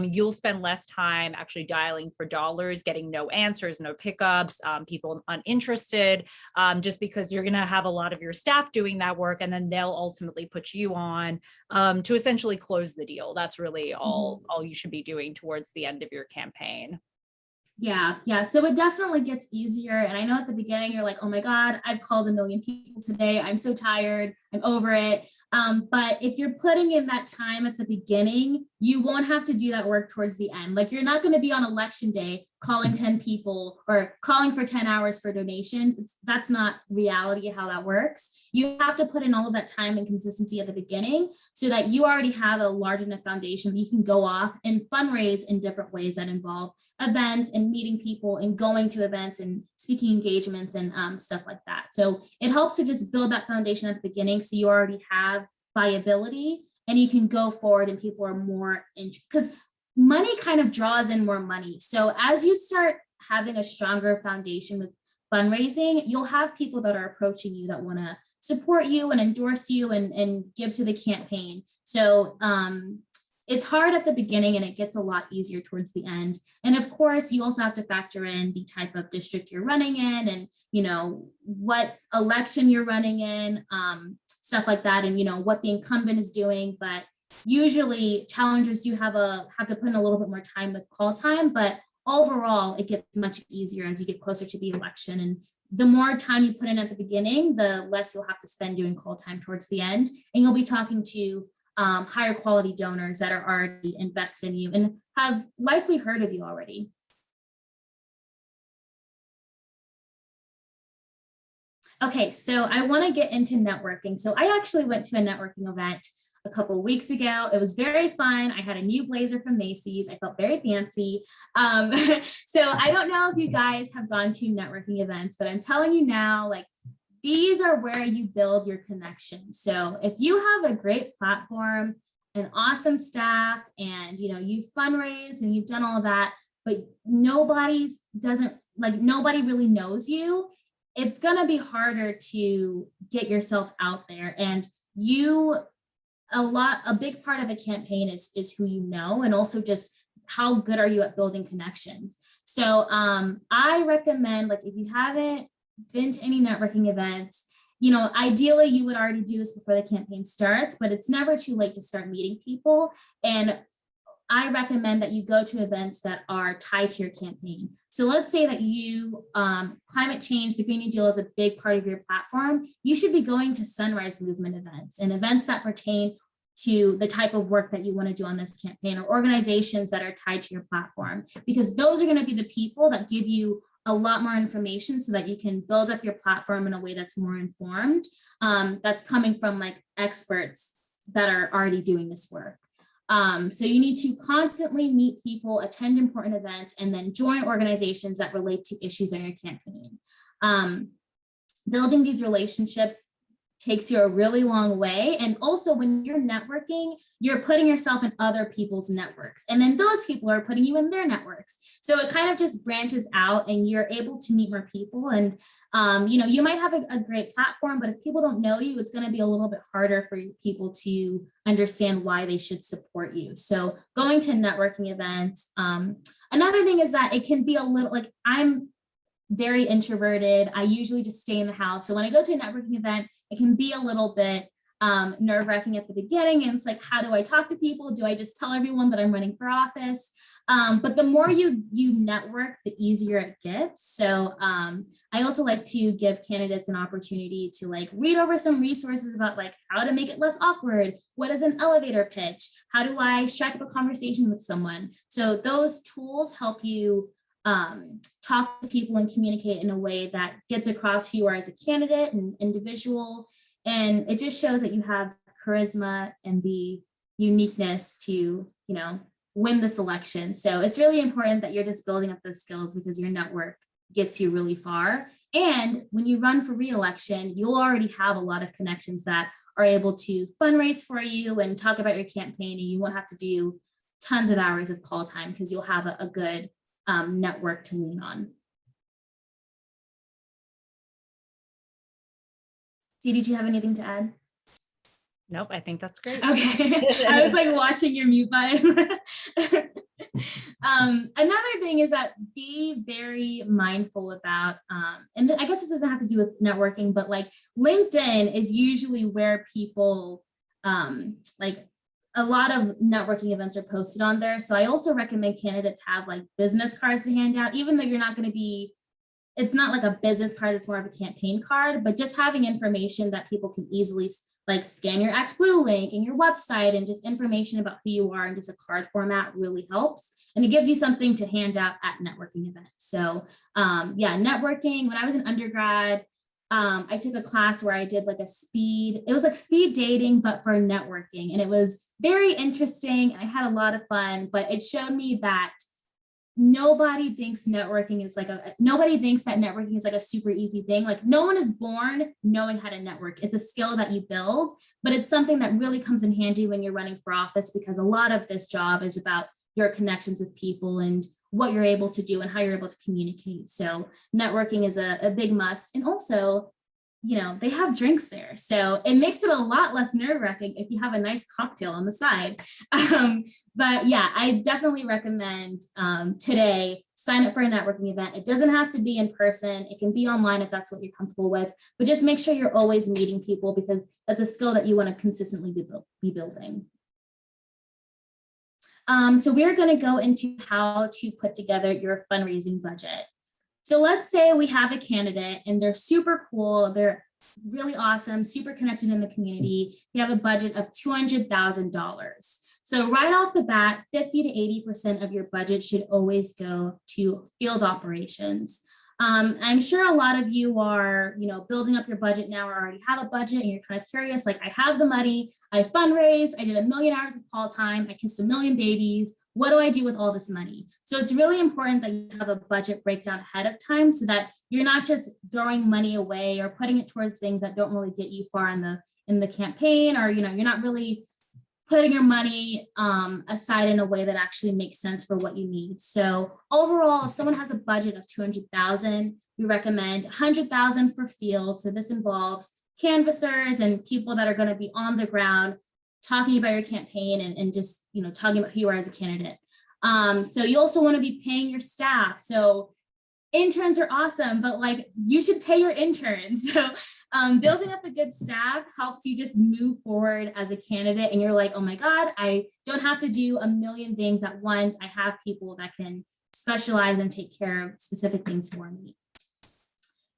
you'll spend less time actually dialing for dollars, getting no answers, no pickups, people uninterested, just because you're going to have a lot of your staff doing that work, and then they'll ultimately put you on to essentially close the deal. That's really all you should be doing towards the end of your campaign. Yeah. So it definitely gets easier. And I know at the beginning, you're like, oh my God, I've called 1 million people today. I'm so tired. I'm over it. But if you're putting in that time at the beginning, you won't have to do that work towards the end. Like you're not going to be on election day calling 10 people or calling for 10 hours for donations. That's not reality how that works. You have to put in all of that time and consistency at the beginning so that you already have a large enough foundation that you can go off and fundraise in different ways that involve events and meeting people and going to events and speaking engagements and stuff like that. So it helps to just build that foundation at the beginning so you already have viability and you can go forward and people are more because money kind of draws in more money. So as you start having a stronger foundation with fundraising, you'll have people that are approaching you that want to support you and endorse you and give to the campaign. So it's hard at the beginning and it gets a lot easier towards the end. And of course, you also have to factor in the type of district you're running in and, what election you're running in, stuff like that, and, what the incumbent is doing. But usually challengers do have to put in a little bit more time with call time, but overall it gets much easier as you get closer to the election. And the more time you put in at the beginning, the less you'll have to spend doing call time towards the end. And you'll be talking to higher quality donors that are already invested in you and have likely heard of you already. Okay, so I want to get into networking. So I actually went to a networking event a couple of weeks ago. It was very fun. I had a new blazer from Macy's. I felt very fancy. So I don't know if you guys have gone to networking events, but I'm telling you now, like, these are where you build your connections. So if you have a great platform, an awesome staff, and you've fundraised and you've done all of that, but nobody really knows you, it's gonna be harder to get yourself out there. And a big part of a campaign is who you know, and also just how good are you at building connections. So I recommend, like, if you haven't been to any networking events, ideally you would already do this before the campaign starts, but it's never too late to start meeting people. And I recommend that you go to events that are tied to your campaign. So let's say that you, climate change, the Green New Deal is a big part of your platform. You should be going to Sunrise Movement events and events that pertain to the type of work that you want to do on this campaign, or organizations that are tied to your platform, because those are going to be the people that give you a lot more information so that you can build up your platform in a way that's more informed, that's coming from like experts that are already doing this work. So you need to constantly meet people, attend important events, and then join organizations that relate to issues on your campaign. Building these relationships takes you a really long way. And also when you're networking, you're putting yourself in other people's networks. And then those people are putting you in their networks. So it kind of just branches out and you're able to meet more people. And, you might have a great platform, but if people don't know you, it's going to be a little bit harder for people to understand why they should support you. So going to networking events. Another thing is that it can be a little like I'm very introverted. I usually just stay in the house. So when I go to a networking event, it can be a little bit nerve-wracking at the beginning. And it's like, how do I talk to people? Do I just tell everyone that I'm running for office? But the more you network, the easier it gets. So I also like to give candidates an opportunity to like read over some resources about like how to make it less awkward. What is an elevator pitch? How do I strike up a conversation with someone? So those tools help you talk to people and communicate in a way that gets across who you are as a candidate and individual. And it just shows that you have charisma and the uniqueness to, win this election. So it's really important that you're just building up those skills because your network gets you really far. And when you run for re-election, you'll already have a lot of connections that are able to fundraise for you and talk about your campaign. And you won't have to do tons of hours of call time because you'll have a good network to lean on. See, did you have anything to add? Nope, I think that's great. Okay, I was like watching your mute button. Another thing is that be very mindful about, and I guess this doesn't have to do with networking, but like LinkedIn is usually where people like a lot of networking events are posted on there. So I also recommend candidates have like business cards to hand out, even though you're not going to be, it's not like a business card, it's more of a campaign card, but just having information that people can easily like scan your ActBlue link and your website and just information about who you are and just a card format really helps. And it gives you something to hand out at networking events. So yeah, networking, when I was an undergrad, I took a class where I did like it was like speed dating, but for networking. And it was very interesting. I had a lot of fun, but it showed me that nobody thinks that networking is like a super easy thing. Like no one is born knowing how to network. It's a skill that you build, but it's something that really comes in handy when you're running for office because a lot of this job is about your connections with people and what you're able to do and how you're able to communicate. So networking is a big must. And also, they have drinks there. So it makes it a lot less nerve-wracking if you have a nice cocktail on the side. But yeah, I definitely recommend today, sign up for a networking event. It doesn't have to be in person. It can be online if that's what you're comfortable with, but just make sure you're always meeting people because that's a skill that you want to consistently be building. So we're going to go into how to put together your fundraising budget. So let's say we have a candidate and they're super cool. They're really awesome, super connected in the community. They have a budget of $200,000. So right off the bat, 50 to 80% of your budget should always go to field operations. I'm sure a lot of you are, building up your budget now or already have a budget and you're kind of curious, like I have the money, I fundraised, I did 1 million hours of call time, I kissed 1 million babies. What do I do with all this money? So it's really important that you have a budget breakdown ahead of time so that you're not just throwing money away or putting it towards things that don't really get you far in the campaign, or you're not really putting your money aside in a way that actually makes sense for what you need. So overall, if someone has a budget of $200,000, we recommend $100,000 for field. So this involves canvassers and people that are going to be on the ground talking about your campaign and just, talking about who you are as a candidate. So you also want to be paying your staff. So interns are awesome, but like you should pay your interns. So building up a good staff helps you just move forward as a candidate. And you're like, oh my God, I don't have to do 1 million things at once. I have people that can specialize and take care of specific things for me.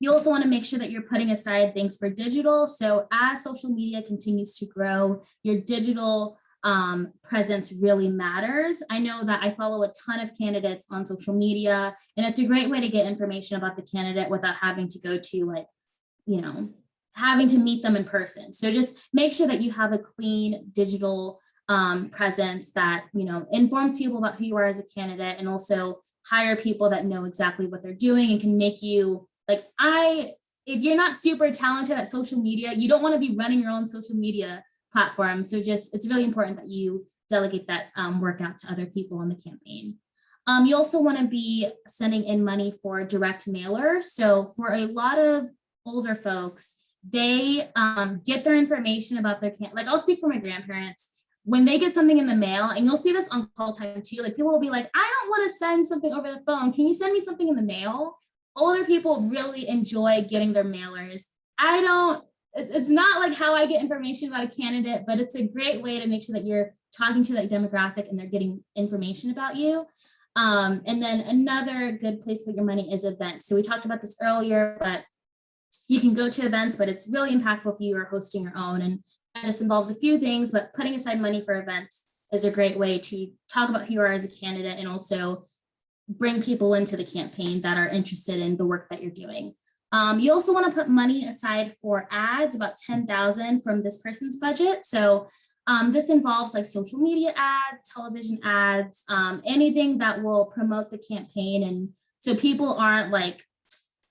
You also want to make sure that you're putting aside things for digital. So as social media continues to grow, your digital presence really matters. I know that I follow a ton of candidates on social media, and it's a great way to get information about the candidate without having to go to having to meet them in person. So just make sure that you have a clean digital presence that, informs people about who you are as a candidate, and also hire people that know exactly what they're doing and can make you if you're not super talented at social media, you don't want to be running your own social media platform. So it's really important that you delegate that work out to other people on the campaign. You also want to be sending in money for direct mailers. So for a lot of older folks, they get their information about their I'll speak for my grandparents. When they get something in the mail, and you'll see this on call time too, like people will be like, I don't want to send something over the phone. Can you send me something in the mail? Older people really enjoy getting their mailers. It's not like how I get information about a candidate, but it's a great way to make sure that you're talking to that demographic and they're getting information about you. And then another good place to put your money is events. So we talked about this earlier, but you can go to events, but it's really impactful if you are hosting your own. And that just involves a few things, but putting aside money for events is a great way to talk about who you are as a candidate and also bring people into the campaign that are interested in the work that you're doing. You also want to put money aside for ads, about $10,000 from this person's budget. So this involves like social media ads, television ads, anything that will promote the campaign. And so people aren't like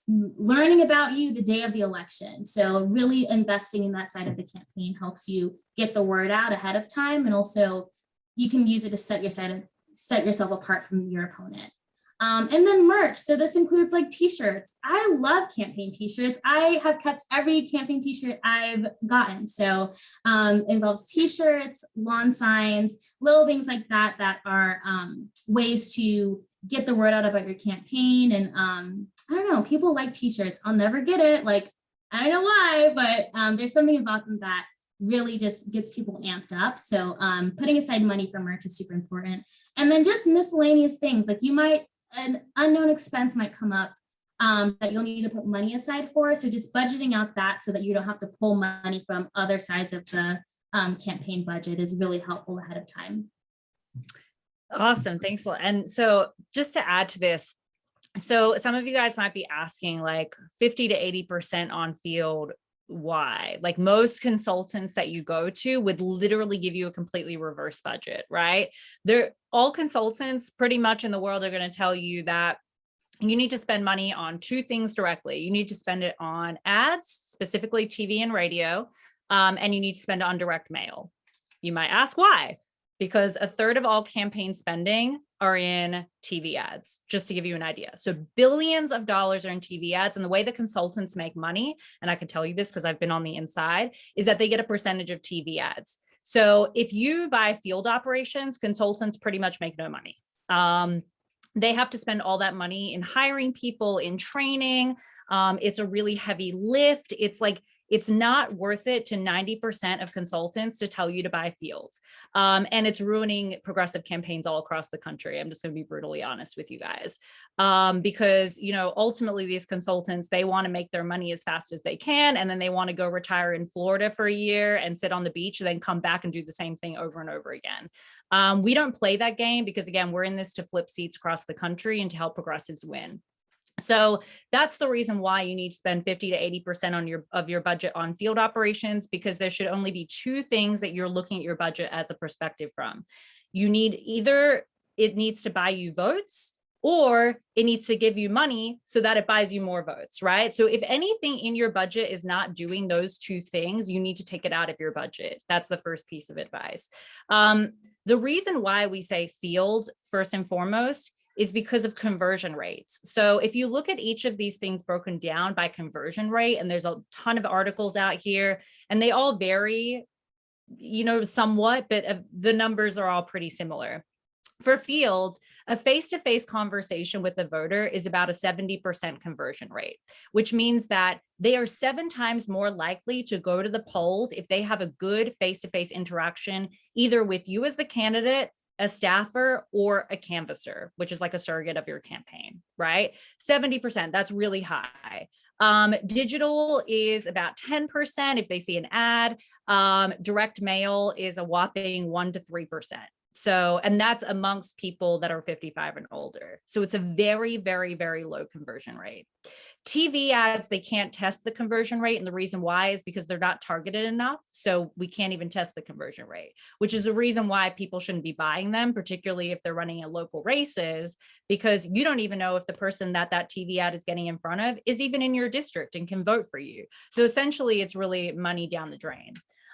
learning about you the day of the election. So really investing in that side of the campaign helps you get the word out ahead of time. And also you can use it to set yourself apart from your opponent. And then merch. So this includes like t-shirts. I love campaign t-shirts. I have kept every campaign t-shirt I've gotten. So involves t-shirts, lawn signs, little things like that that are ways to get the word out about your campaign. And I don't know, people like t-shirts. I'll never get it. Like, I don't know why, but there's something about them that really just gets people amped up. So putting aside money for merch is super important. And then just miscellaneous things, like an unknown expense might come up that you'll need to put money aside for. So just budgeting out that so that you don't have to pull money from other sides of the campaign budget is really helpful ahead of time. Awesome. Thanks a lot. And so just to add to this, so some of you guys might be asking like 50 to 80% on field. Why? Like most consultants that you go to would literally give you a completely reverse budget, right? All consultants pretty much in the world are going to tell you that you need to spend money on two things directly. You need to spend it on ads, specifically TV and radio, and you need to spend it on direct mail. You might ask why? Because a third of all campaign spending are in TV ads, just to give you an idea. So billions of dollars are in TV ads. And the way the consultants make money, and I can tell you this because I've been on the inside, is that they get a percentage of TV ads. So if you buy field operations, consultants pretty much make no money. They have to spend all that money in hiring people, in training. It's a really heavy lift. It's not worth it to 90% of consultants to tell you to buy field. And it's ruining progressive campaigns all across the country. I'm just going to be brutally honest with you guys. Because, ultimately these consultants, they want to make their money as fast as they can. And then they want to go retire in Florida for a year and sit on the beach and then come back and do the same thing over and over again. We don't play that game because again, we're in this to flip seats across the country and to help progressives win. So that's the reason why you need to spend 50 to 80% of your budget on field operations, because there should only be two things that you're looking at your budget as a perspective from. You need either it needs to buy you votes or it needs to give you money so that it buys you more votes, right? So if anything in your budget is not doing those two things, you need to take it out of your budget. That's the first piece of advice. The reason why we say field first and foremost is because of conversion rates. So if you look at each of these things broken down by conversion rate, and there's a ton of articles out here and they all vary, somewhat, but the numbers are all pretty similar. For field, a face-to-face conversation with the voter is about a 70% conversion rate, which means that they are 7 times more likely to go to the polls if they have a good face-to-face interaction, either with you as the candidate, a staffer, or a canvasser, which is like a surrogate of your campaign, right? 70%, that's really high. Digital is about 10% if they see an ad. Direct mail is a whopping 1 to 3%. So, and that's amongst people that are 55 and older. So it's a very, very, very low conversion rate. TV ads, they can't test the conversion rate. And the reason why is because they're not targeted enough. So we can't even test the conversion rate, which is the reason why people shouldn't be buying them, particularly if they're running in local races, because you don't even know if the person that TV ad is getting in front of is even in your district and can vote for you. So essentially it's really money down the drain.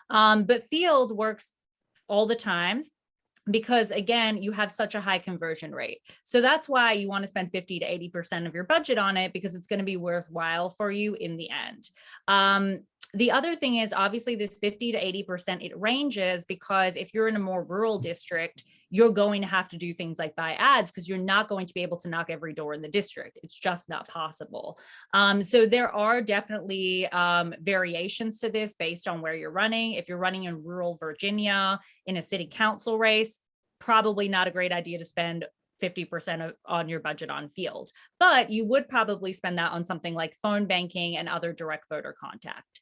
But field works all the time, because again, you have such a high conversion rate. So that's why you want to spend 50 to 80% of your budget on it, because it's going to be worthwhile for you in the end. The other thing is obviously this 50 to 80%, it ranges, because if you're in a more rural district, you're going to have to do things like buy ads, because you're not going to be able to knock every door in the district. It's just not possible. So there are definitely variations to this based on where you're running. If you're running in rural Virginia in a city council race, probably not a great idea to spend 50% on your budget on field, but you would probably spend that on something like phone banking and other direct voter contact.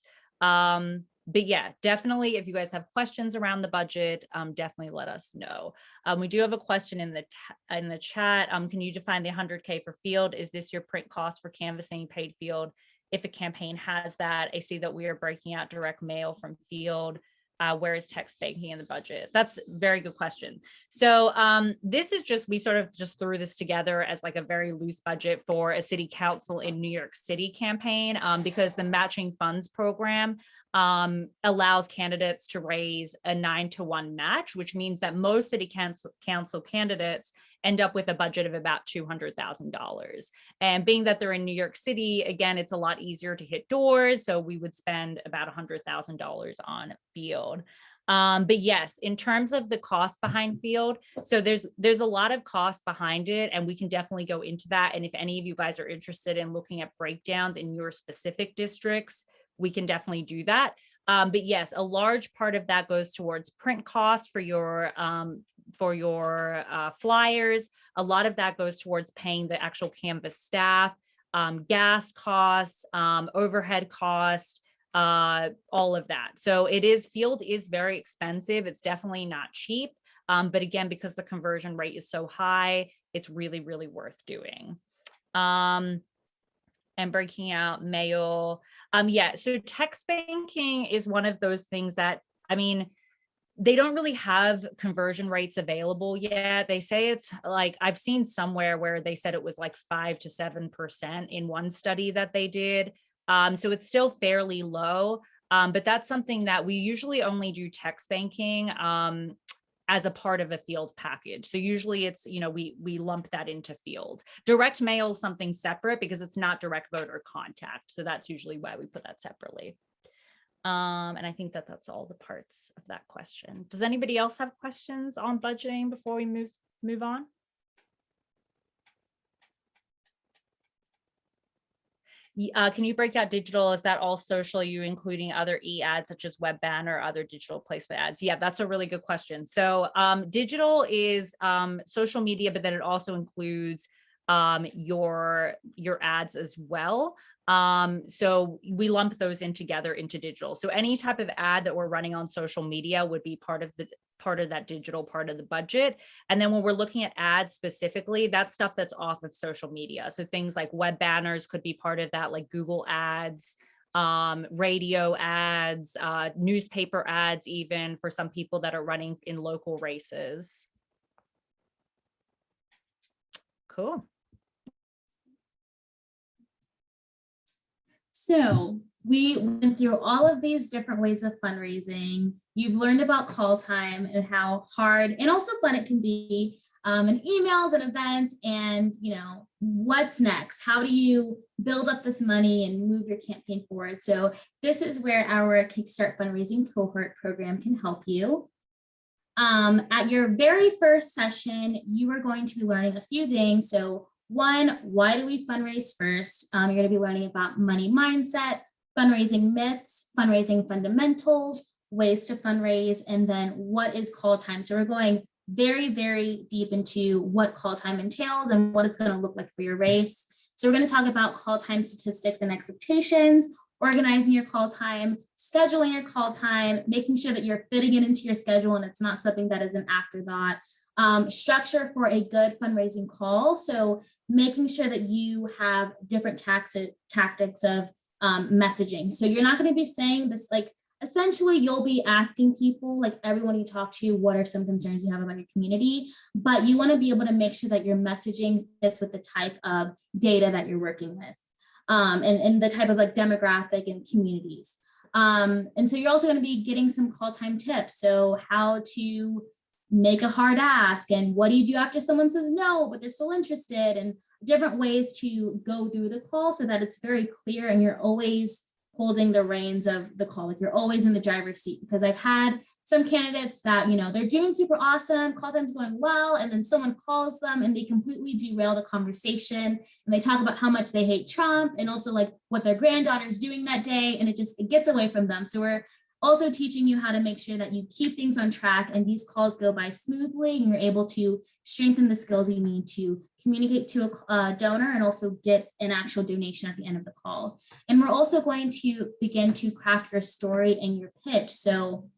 But yeah, definitely, if you guys have questions around the budget, definitely let us know. We do have a question in the chat. Can you define the 100K for field? Is this your print cost for canvassing paid field? If a campaign has that, I see that we are breaking out direct mail from field. Where is text banking in the budget? That's a very good question. So this is just, we sort of just threw this together as like a very loose budget for a city council in New York City campaign, because the matching funds program allows candidates to raise a 9-to-1 match, which means that most city council candidates end up with a budget of about $200,000. And being that they're in New York City, again, it's a lot easier to hit doors. So we would spend about $100,000 on field. But yes, in terms of the cost behind field, so there's a lot of cost behind it, and we can definitely go into that. And if any of you guys are interested in looking at breakdowns in your specific districts, we can definitely do that. But yes, a large part of that goes towards print costs for your flyers. A lot of that goes towards paying the actual Canvas staff, gas costs, overhead costs, all of that. So field is very expensive. It's definitely not cheap. But again, because the conversion rate is so high, it's really, really worth doing. And breaking out mail. Yeah, so text banking is one of those things that, I mean, they don't really have conversion rates available yet. They say it's like, I've seen somewhere where they said it was like 5 to 7% in one study that they did. So it's still fairly low, but that's something that we usually only do text banking as a part of a field package. So usually it's, we lump that into field. Direct mail is something separate because it's not direct voter contact. So that's usually why we put that separately. And I think that's all the parts of that question. Does anybody else have questions on budgeting before we move on? Can you break out digital? Is that all social? Are you including other e-ads such as web banner or other digital placement ads? Yeah, that's a really good question. So digital is social media, but then it also includes your ads as well. So we lump those in together into digital. So any type of ad that we're running on social media would be part of that digital part of the budget. And then when we're looking at ads specifically, that's stuff that's off of social media. So things like web banners could be part of that, like Google ads, radio ads, newspaper ads, even for some people that are running in local races. Cool. So we went through all of these different ways of fundraising. You've learned about call time and how hard and also fun it can be, and emails and events, and what's next? How do you build up this money and move your campaign forward? So this is where our Kickstart fundraising cohort program can help you. At your very first session, you are going to be learning a few things. So one, why do we fundraise first? You're going to be learning about money mindset, fundraising myths, fundraising fundamentals, ways to fundraise, and then what is call time. So we're going very, very deep into what call time entails and what it's going to look like for your race. So we're going to talk about call time statistics and expectations, organizing your call time, scheduling your call time, making sure that you're fitting it into your schedule and it's not something that is an afterthought. Structure for a good fundraising call. So making sure that you have different tactics of messaging. So you're not going to be saying this, like, essentially you'll be asking people, like everyone you talk to, what are some concerns you have about your community, but you want to be able to make sure that your messaging fits with the type of data that you're working with, and the type of like demographic and communities. And so you're also going to be getting some call time tips. So how to make a hard ask, and what do you do after someone says no, but they're still interested, and different ways to go through the call so that it's very clear and you're always holding the reins of the call. Like you're always in the driver's seat, because I've had some candidates that, they're doing super awesome, call time's going well, and then someone calls them and they completely derail the conversation. And they talk about how much they hate Trump and also like what their granddaughter's doing that day. And it gets away from them. So we're also teaching you how to make sure that you keep things on track and these calls go by smoothly, and you're able to strengthen the skills you need to communicate to a donor and also get an actual donation at the end of the call. And we're also going to begin to craft your story and your pitch. So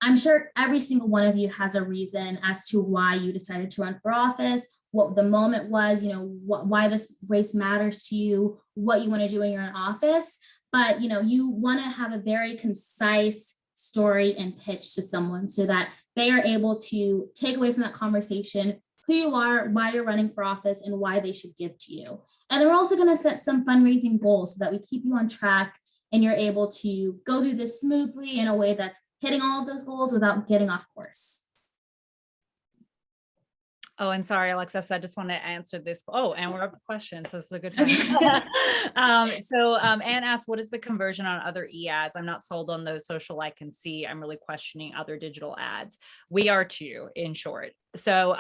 I'm sure every single one of you has a reason as to why you decided to run for office, what the moment was, why this race matters to you, what you want to do when you're in office. But, you want to have a very concise story and pitch to someone so that they are able to take away from that conversation who you are, why you're running for office, and why they should give to you. And then we're also going to set some fundraising goals so that we keep you on track and you're able to go through this smoothly in a way that's hitting all of those goals without getting off course. Oh, and sorry, Alexis, I just want to answer this. Oh, and we're up to questions, so this is a good time. Anne asked, what is the conversion on other e-ads? I'm not sold on those social I can see. I'm really questioning other digital ads. We are too, in short. So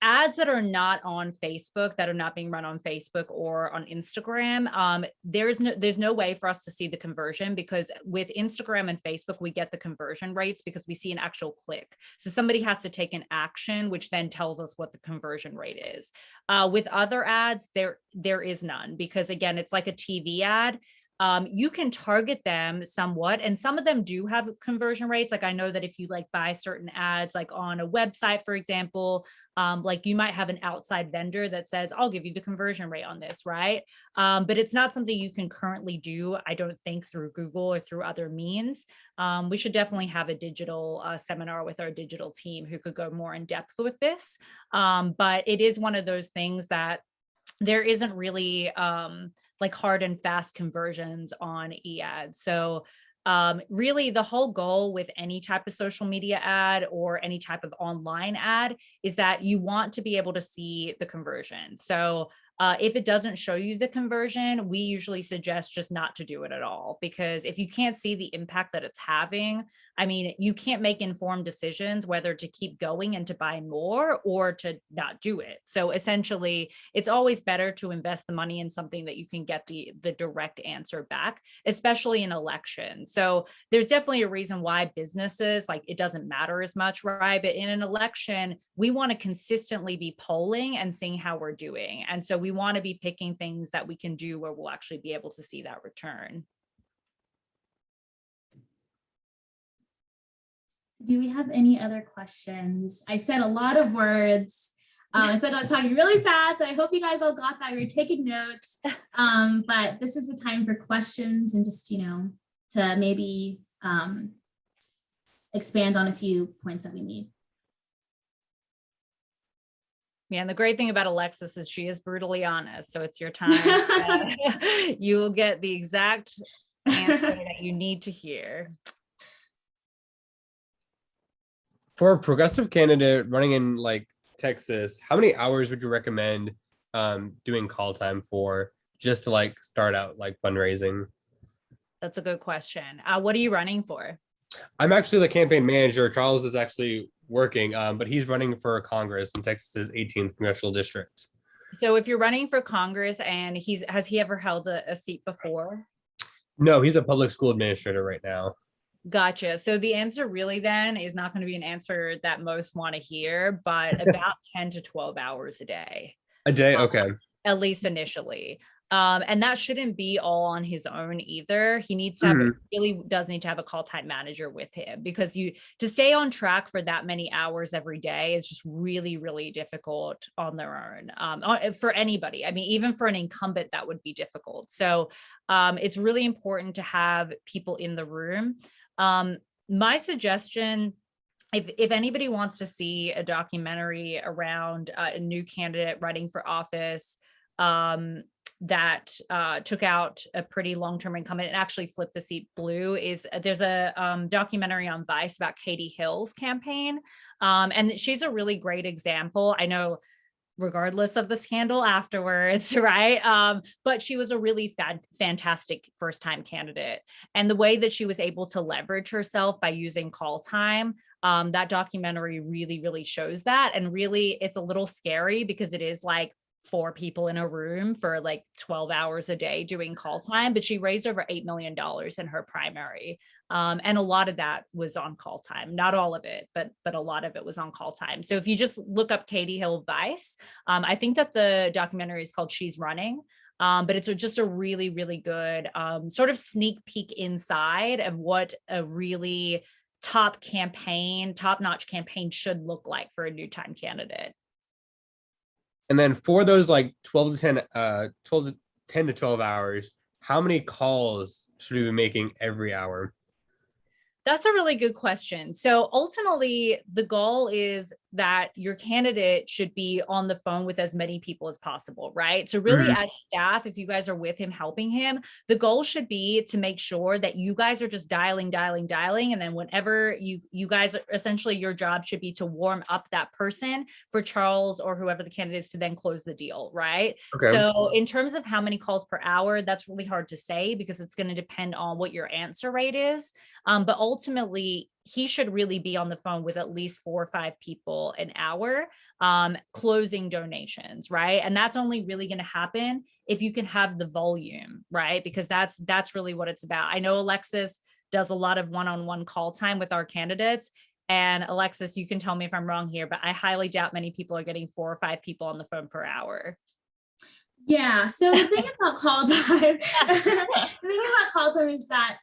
ads that are not on Facebook, that are not being run on Facebook or on Instagram, there's no way for us to see the conversion, because with Instagram and Facebook, we get the conversion rates because we see an actual click. So somebody has to take an action, which then tells us what the conversion rate is. With other ads, there is none, because again, it's like a TV ad. You can target them somewhat, and some of them do have conversion rates. Like I know that if you like buy certain ads, like on a website, for example, like you might have an outside vendor that says, I'll give you the conversion rate on this, right? But it's not something you can currently do, I don't think, through Google or through other means. We should definitely have a digital seminar with our digital team who could go more in depth with this. But it is one of those things that there isn't really like hard and fast conversions on e-ads. So really the whole goal with any type of social media ad or any type of online ad is that you want to be able to see the conversion. So if it doesn't show you the conversion, we usually suggest just not to do it at all, because if you can't see the impact that it's having, I mean, you can't make informed decisions whether to keep going and to buy more or to not do it. So essentially, it's always better to invest the money in something that you can get the direct answer back, especially in elections. So there's definitely a reason why businesses, like, it doesn't matter as much, right? But in an election, we want to consistently be polling and seeing how we're doing. And so we want to be picking things that we can do where we'll actually be able to see that return. Do we have any other questions? I said a lot of words. I feel like I was talking really fast. I hope you guys all got that. You're taking notes. But this is the time for questions and just, to maybe expand on a few points that we need. Yeah, and the great thing about Alexis is she is brutally honest. So it's your time. You will get the exact answer that you need to hear. For a progressive candidate running in like Texas, how many hours would you recommend doing call time for, just to like start out like fundraising? That's a good question. What are you running for? I'm actually the campaign manager. Charles is actually working, but he's running for Congress in Texas's 18th congressional district. So if you're running for Congress, and has he ever held a seat before? No, he's a public school administrator right now. Gotcha. So the answer really then is not going to be an answer that most want to hear, but about 10 to 12 hours a day. A day? Okay. At least initially. And that shouldn't be all on his own either. He needs to have, really does need to have a call time manager with him, because to stay on track for that many hours every day is just really, really difficult on their own, for anybody. I mean, even for an incumbent, that would be difficult. So it's really important to have people in the room. My suggestion, if anybody wants to see a documentary around a new candidate running for office, that took out a pretty long-term incumbent and actually flipped the seat blue, there's a documentary on Vice about Katie Hill's campaign. And she's a really great example. I know, regardless of the scandal afterwards, right? But she was a really fantastic first-time candidate. And the way that she was able to leverage herself by using call time, that documentary really, really shows that. And really, it's a little scary because it is like 4 people in a room for like 12 hours a day doing call time, but she raised over $8 million in her primary. And a lot of that was on call time, not all of it, but a lot of it was on call time. So if you just look up Katie Hill Vice, I think that the documentary is called She's Running. But it's just a really, really good sort of sneak peek inside of what a really top-notch campaign should look like for a new time candidate. And then for those like 12 to 10 to 12 hours, how many calls should we be making every hour? That's a really good question. So ultimately, the goal is that your candidate should be on the phone with as many people as possible, right? So really, as staff, if you guys are with him, helping him, the goal should be to make sure that you guys are just dialing. And then whenever you guys, essentially your job should be to warm up that person for Charles or whoever the candidate is to then close the deal, right? Okay. So in terms of how many calls per hour, that's really hard to say because it's going to depend on what your answer rate is. But ultimately, he should really be on the phone with at least 4 or 5 people an hour, closing donations, right? And that's only really going to happen if you can have the volume, right? Because that's really what it's about. I know Alexis does a lot of one-on-one call time with our candidates. And Alexis, you can tell me if I'm wrong here, but I highly doubt many people are getting 4 or 5 people on the phone per hour. Yeah. So the thing about call time, is that,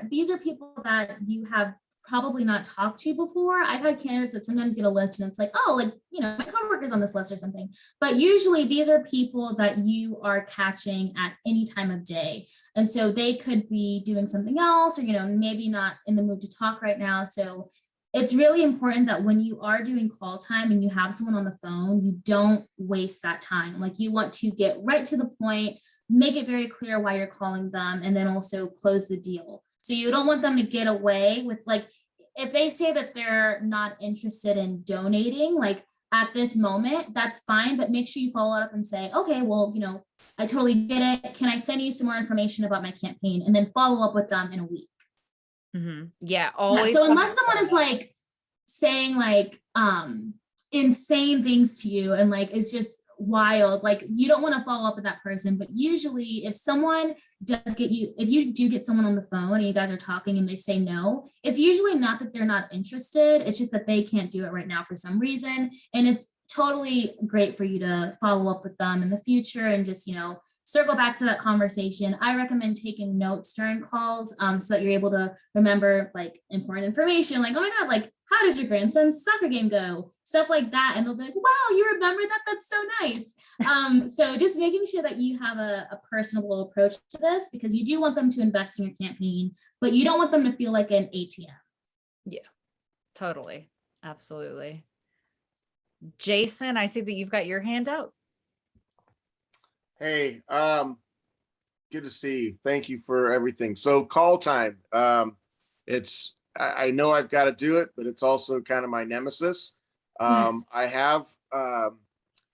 these are people that you have probably not talked to before. I've had candidates that sometimes get a list and it's like, oh, like, my coworker's on this list or something. But usually these are people that you are catching at any time of day. And so they could be doing something else or, maybe not in the mood to talk right now. So it's really important that when you are doing call time and you have someone on the phone, you don't waste that time. Like you want to get right to the point, make it very clear why you're calling them, and then also close the deal. So you don't want them to get away with, like, if they say that they're not interested in donating, like at this moment, that's fine, but make sure you follow up and say, okay, well, I totally get it. Can I send you some more information about my campaign? And then follow up with them in a week. Yeah, always. So unless someone is like saying like insane things to you and like it's just wild, like you don't want to follow up with that person. But usually if someone does get you, if you do get someone on the phone and you guys are talking and they say no, it's usually not that they're not interested, it's just that they can't do it right now for some reason. And it's totally great for you to follow up with them in the future and just circle back to that conversation. I recommend taking notes during calls so that you're able to remember like important information, like, oh my God, like how did your grandson's soccer game go? Stuff like that. And they'll be like, wow, you remember that? That's so nice. So just making sure that you have a personable approach to this, because you do want them to invest in your campaign, but you don't want them to feel like an ATM. Yeah, totally. Absolutely. Jason, I see that you've got your hand out. Hey, good to see you. Thank you for everything. So call time. I know I've got to do it, but it's also kind of my nemesis. Yes. I have,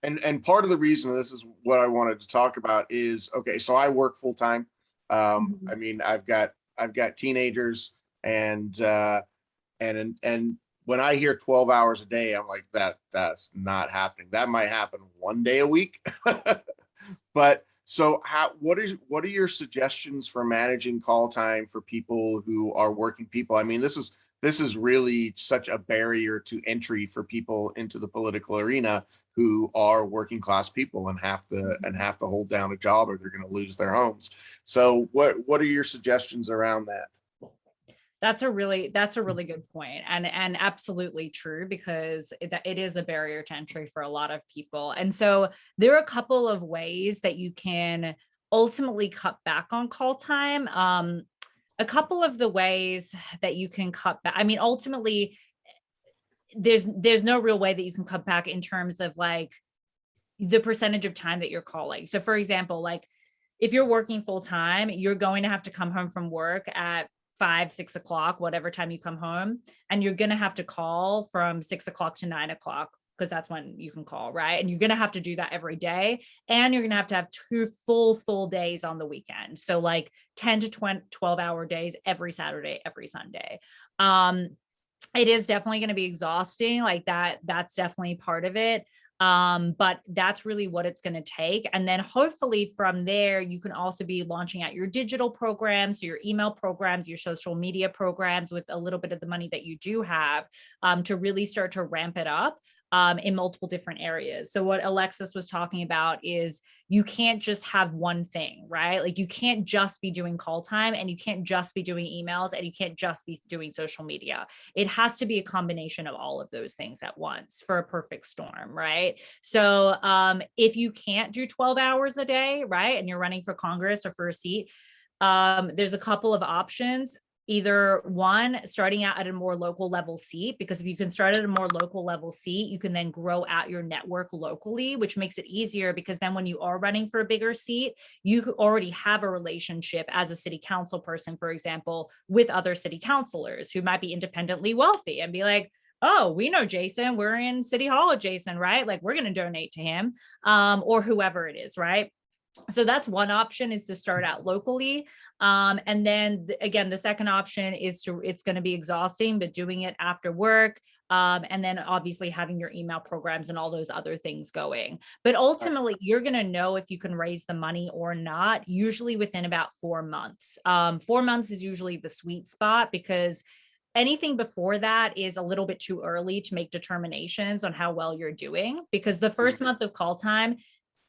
and part of the reason this is what I wanted to talk about is, okay, so I work full time. I mean, I've got teenagers and when I hear 12 hours a day, I'm like, that's not happening. That might happen one day a week. But so what are your suggestions for managing call time for people who are working people? I mean, this this is really such a barrier to entry for people into the political arena who are working class people and have to hold down a job, or they're going to lose their homes. So what are your suggestions around that? That's a really good point, and absolutely true, because it is a barrier to entry for a lot of people. And so there are a couple of ways that you can ultimately cut back on call time. A couple of the ways that you can cut back, I mean, ultimately, there's no real way that you can cut back in terms of like the percentage of time that you're calling. So for example, like if you're working full time, you're going to have to come home from work at 5, 6 o'clock, whatever time you come home. And you're going to have to call from 6 o'clock to 9 o'clock, because that's when you can call, right? And you're going to have to do that every day. And you're going to have 2 full days on the weekend. So like 10 to 12-hour days every Saturday, every Sunday. It is definitely going to be exhausting. Like that's definitely part of it. But that's really what it's going to take. And then hopefully from there, you can also be launching out your digital programs, so your email programs, your social media programs with a little bit of the money that you do have, to really start to ramp it up. In multiple different areas. So what Alexis was talking about is you can't just have one thing, right? Like you can't just be doing call time, and you can't just be doing emails, and you can't just be doing social media. It has to be a combination of all of those things at once for a perfect storm, right? So if you can't do 12 hours a day, right, and you're running for Congress or for a seat, there's a couple of options. Either one, starting out at a more local level seat, because if you can start at a more local level seat, you can then grow out your network locally, which makes it easier, because then when you are running for a bigger seat, you already have a relationship as a city council person, for example, with other city councilors who might be independently wealthy and be like, oh, we know Jason, we're in City Hall with Jason, right? Like we're going to donate to him, or whoever it is, right? So that's one option, is to start out locally. And then again, the second option is it's going to be exhausting, but doing it after work. And then obviously having your email programs and all those other things going. But ultimately, you're going to know if you can raise the money or not, usually within about 4 months. 4 months is usually the sweet spot, because anything before that is a little bit too early to make determinations on how well you're doing, because the first month of call time,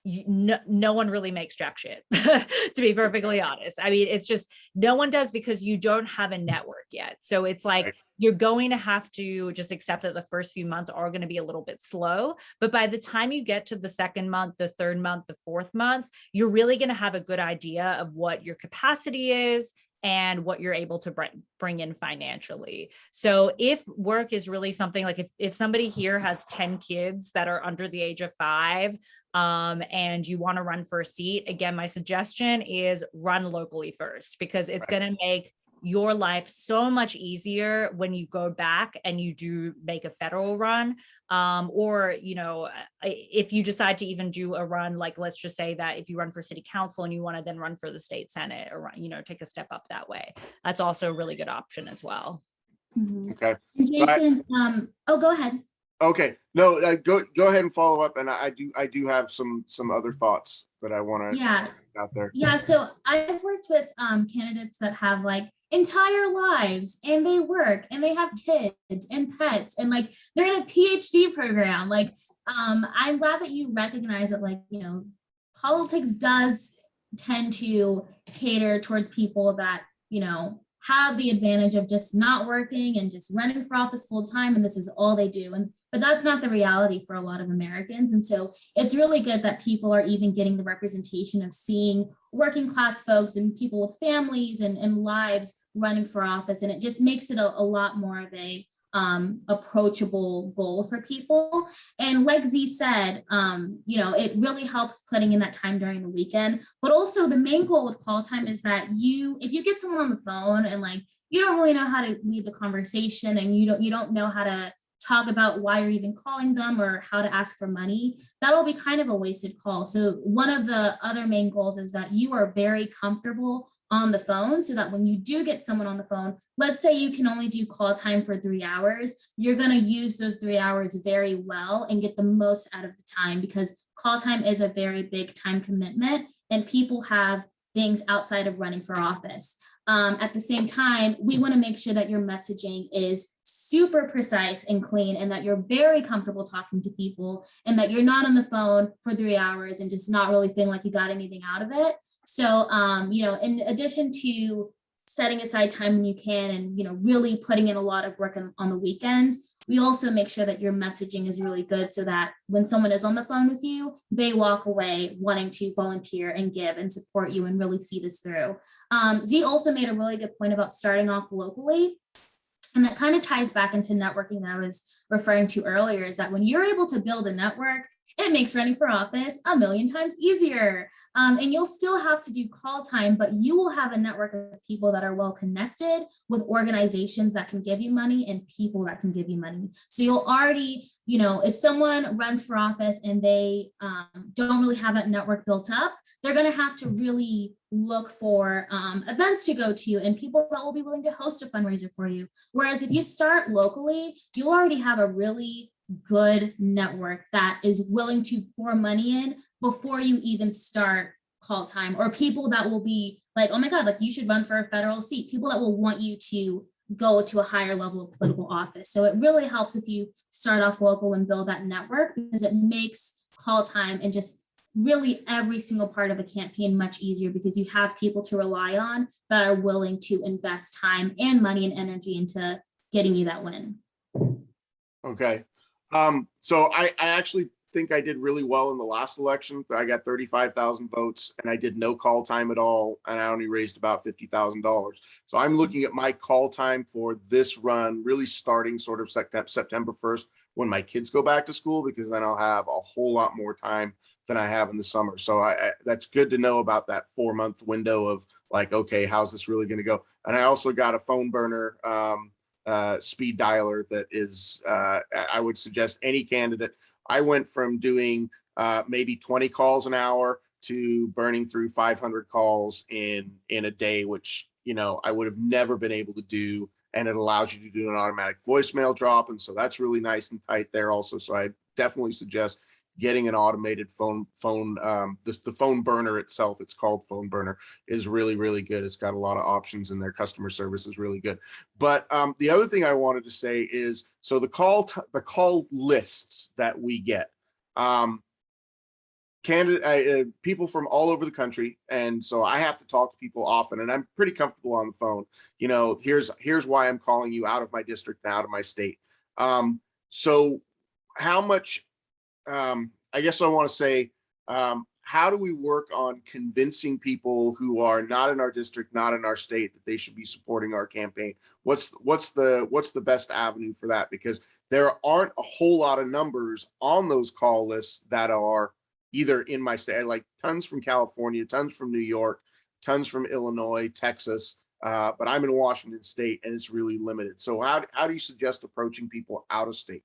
no one really makes jack shit, to be perfectly honest. I mean, it's just no one does, because you don't have a network yet. So it's like you're going to have to just accept that the first few months are going to be a little bit slow. But by the time you get to the second month, the third month, the fourth month, you're really going to have a good idea of what your capacity is and what you're able to bring in financially. So if work is really something like, if somebody here has 10 kids that are under the age of 5, and you want to run for a seat, again, my suggestion is run locally first, because it's going to make your life so much easier when you go back and you do make a federal run. Or, you know, if you decide to even do a run, like, let's just say that if you run for city council and you want to then run for the state senate, or, you know, take a step up that way, that's also a really good option as well. Okay. And Jason, oh, go ahead. Okay, no, go ahead and follow up, and I do have some other thoughts that I want to out there. Yeah, so I've worked with candidates that have like entire lives, and they work, and they have kids and pets, and like they're in a PhD program. Like, I'm glad that you recognize that, like, you know, politics does tend to cater towards people that, you know, have the advantage of just not working and just running for office full time, and this is all they do. But that's not the reality for a lot of Americans. And so it's really good that people are even getting the representation of seeing working class folks and people with families and lives running for office. And it just makes it a lot more of a approachable goal for people. And like Z said, you know, it really helps putting in that time during the weekend. But also the main goal with call time is that if you get someone on the phone and like you don't really know how to lead the conversation, and you don't know how to talk about why you're even calling them or how to ask for money, that'll be kind of a wasted call. So one of the other main goals is that you are very comfortable on the phone, so that when you do get someone on the phone, let's say you can only do call time for 3 hours, you're going to use those 3 hours very well and get the most out of the time, because call time is a very big time commitment, and people have things outside of running for office. At the same time, we want to make sure that your messaging is super precise and clean, and that you're very comfortable talking to people, and that you're not on the phone for 3 hours and just not really feeling like you got anything out of it. So, in addition to setting aside time when you can, and, really putting in a lot of work on the weekends, we also make sure that your messaging is really good, so that when someone is on the phone with you, they walk away wanting to volunteer and give and support you and really see this through. Z also made a really good point about starting off locally. And that kind of ties back into networking that I was referring to earlier, is that when you're able to build a network, it makes running for office a million times easier. And you'll still have to do call time, but you will have a network of people that are well connected with organizations that can give you money and people that can give you money. So you'll already, if someone runs for office and they don't really have that network built up, they're going to have to really look for events to go to and people that will be willing to host a fundraiser for you. Whereas if you start locally, you already have a really good network that is willing to pour money in before you even start call time, or people that will be like, oh my God, like you should run for a federal seat, people that will want you to go to a higher level of political office. So it really helps if you start off local and build that network, because it makes call time and just really every single part of a campaign much easier, because you have people to rely on that are willing to invest time and money and energy into getting you that win. Okay. So I actually think I did really well in the last election. I got 35,000 votes and I did no call time at all. And I only raised about $50,000. So I'm looking at my call time for this run really starting sort of September 1st when my kids go back to school, because then I'll have a whole lot more time than I have in the summer. So that's good to know about that 4-month window of like, okay, how's this really going to go? And I also got a phone burner speed dialer that is, I would suggest any candidate. I went from doing maybe 20 calls an hour to burning through 500 calls in a day, which, I would have never been able to do. And it allows you to do an automatic voicemail drop. And so that's really nice and tight there also. So I definitely suggest getting an automated phone, the phone burner itself, it's called phone burner, is really, really good. It's got a lot of options and their customer service is really good. But the other thing I wanted to say is, so the call lists that we get, people from all over the country. And so I have to talk to people often, and I'm pretty comfortable on the phone. Here's why I'm calling you out of my district and out of my state. So how much, I guess I want to say, how do we work on convincing people who are not in our district, not in our state, that they should be supporting our campaign? What's the best avenue for that? Because there aren't a whole lot of numbers on those call lists that are either in my state, like tons from California, tons from New York, tons from Illinois, Texas, but I'm in Washington state and it's really limited. So how do you suggest approaching people out of state?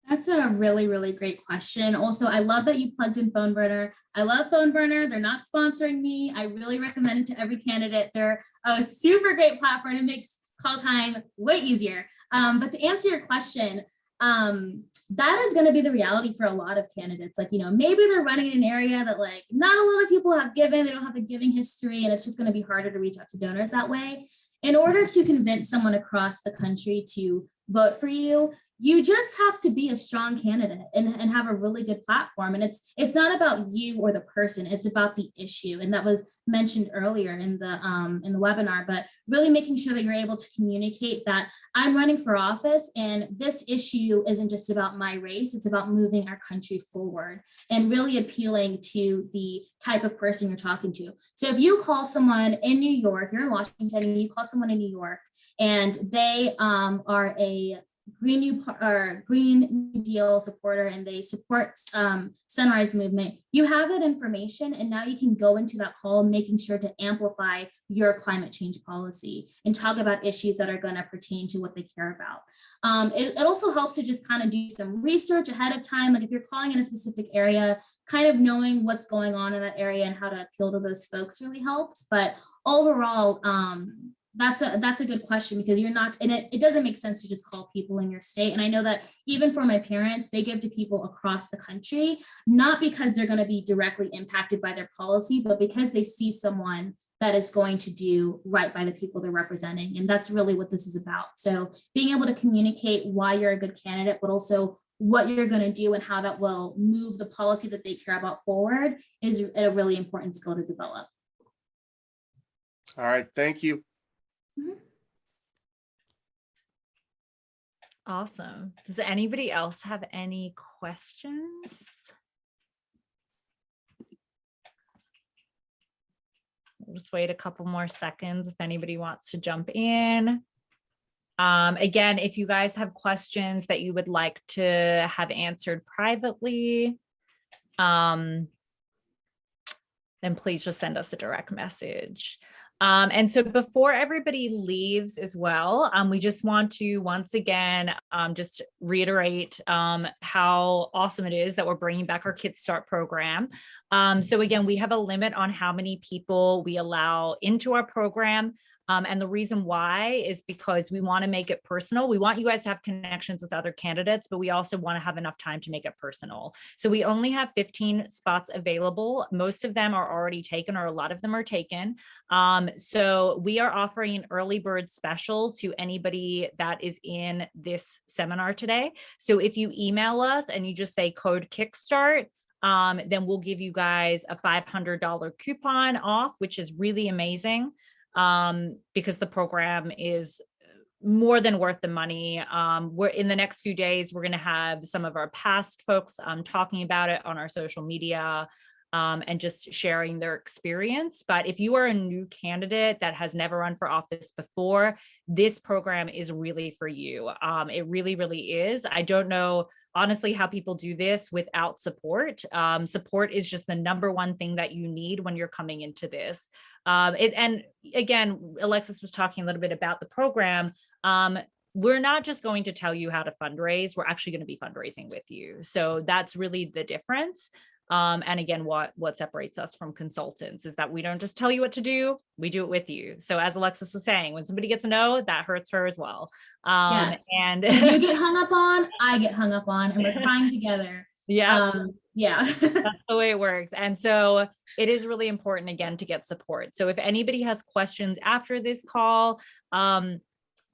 That's a really, really great question. Also, I love that you plugged in Phone Burner. I love Phone Burner. They're not sponsoring me. I really recommend it to every candidate. They're a super great platform. It makes call time way easier. But to answer your question, that is going to be the reality for a lot of candidates. Like, maybe they're running in an area that like not a lot of people have given, they don't have a giving history, and it's just going to be harder to reach out to donors that way. In order to convince someone across the country to vote for you, you just have to be a strong candidate and have a really good platform. And it's not about you or the person, it's about the issue. And that was mentioned earlier in the webinar, but really making sure that you're able to communicate that I'm running for office and this issue isn't just about my race, it's about moving our country forward, and really appealing to the type of person you're talking to. So if you call someone in New York, you're in Washington, and you call someone in New York and they are a Green New Deal supporter and they support Sunrise Movement, you have that information, and now you can go into that call making sure to amplify your climate change policy and talk about issues that are going to pertain to what they care about. It also helps to just kind of do some research ahead of time. Like if you're calling in a specific area, kind of knowing what's going on in that area and how to appeal to those folks really helps. But overall, That's a good question, because you're not, and it doesn't make sense to just call people in your state. And I know that even for my parents, they give to people across the country, not because they're going to be directly impacted by their policy, but because they see someone that is going to do right by the people they're representing. And that's really what this is about. So being able to communicate why you're a good candidate, but also what you're going to do and how that will move the policy that they care about forward is a really important skill to develop. All right, thank you. Awesome. Does anybody else have any questions? We'll just wait a couple more seconds if anybody wants to jump in. Again, if you guys have questions that you would like to have answered privately, then please just send us a direct message. And so before everybody leaves as well, we just want to once again just reiterate how awesome it is that we're bringing back our Kickstart program. So again, we have a limit on how many people we allow into our program. And the reason why is because we want to make it personal. We want you guys to have connections with other candidates, but we also want to have enough time to make it personal. So we only have 15 spots available. Most of them are already taken, or a lot of them are taken. So we are offering an early bird special to anybody that is in this seminar today. So if you email us and you just say code Kickstart, then we'll give you guys a $500 coupon off, which is really amazing. Because the program is more than worth the money. We're in the next few days, we're going to have some of our past folks talking about it on our social media and just sharing their experience. But if you are a new candidate that has never run for office before, this program is really for you. It really, really is. I don't know, honestly, how people do this without support. Support is just the number one thing that you need when you're coming into this. And again, Alexis was talking a little bit about the program. We're not just going to tell you how to fundraise. We're actually going to be fundraising with you. So that's really the difference. And again, what separates us from consultants is that we don't just tell you what to do, we do it with you. So as Alexis was saying, when somebody gets a no, that hurts her as well. Yes. And if you get hung up on, I get hung up on, and we're crying together. Yeah. Yeah. That's the way it works. And so it is really important, again, to get support. So if anybody has questions after this call,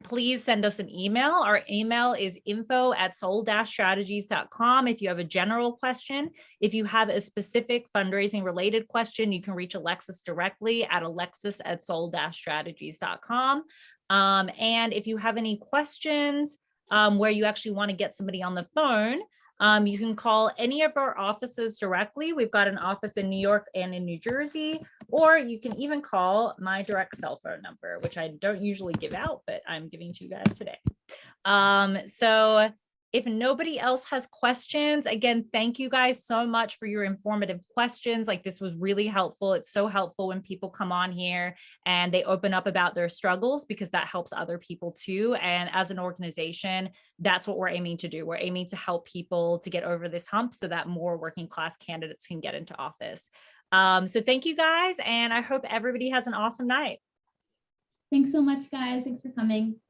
please send us an email. Our email is info@soul-strategies.com. If you have a general question, if you have a specific fundraising related question, you can reach Alexis directly at alexis@soul-strategies.com. And if you have any questions where you actually want to get somebody on the phone, you can call any of our offices directly. We've got an office in New York and in New Jersey, or you can even call my direct cell phone number, which I don't usually give out, but I'm giving to you guys today. So if nobody else has questions, again, thank you guys so much for your informative questions. Like, this was really helpful. It's so helpful when people come on here and they open up about their struggles, because that helps other people too. And as an organization, that's what we're aiming to do. We're aiming to help people to get over this hump so that more working class candidates can get into office. So thank you guys. And I hope everybody has an awesome night. Thanks so much, guys. Thanks for coming.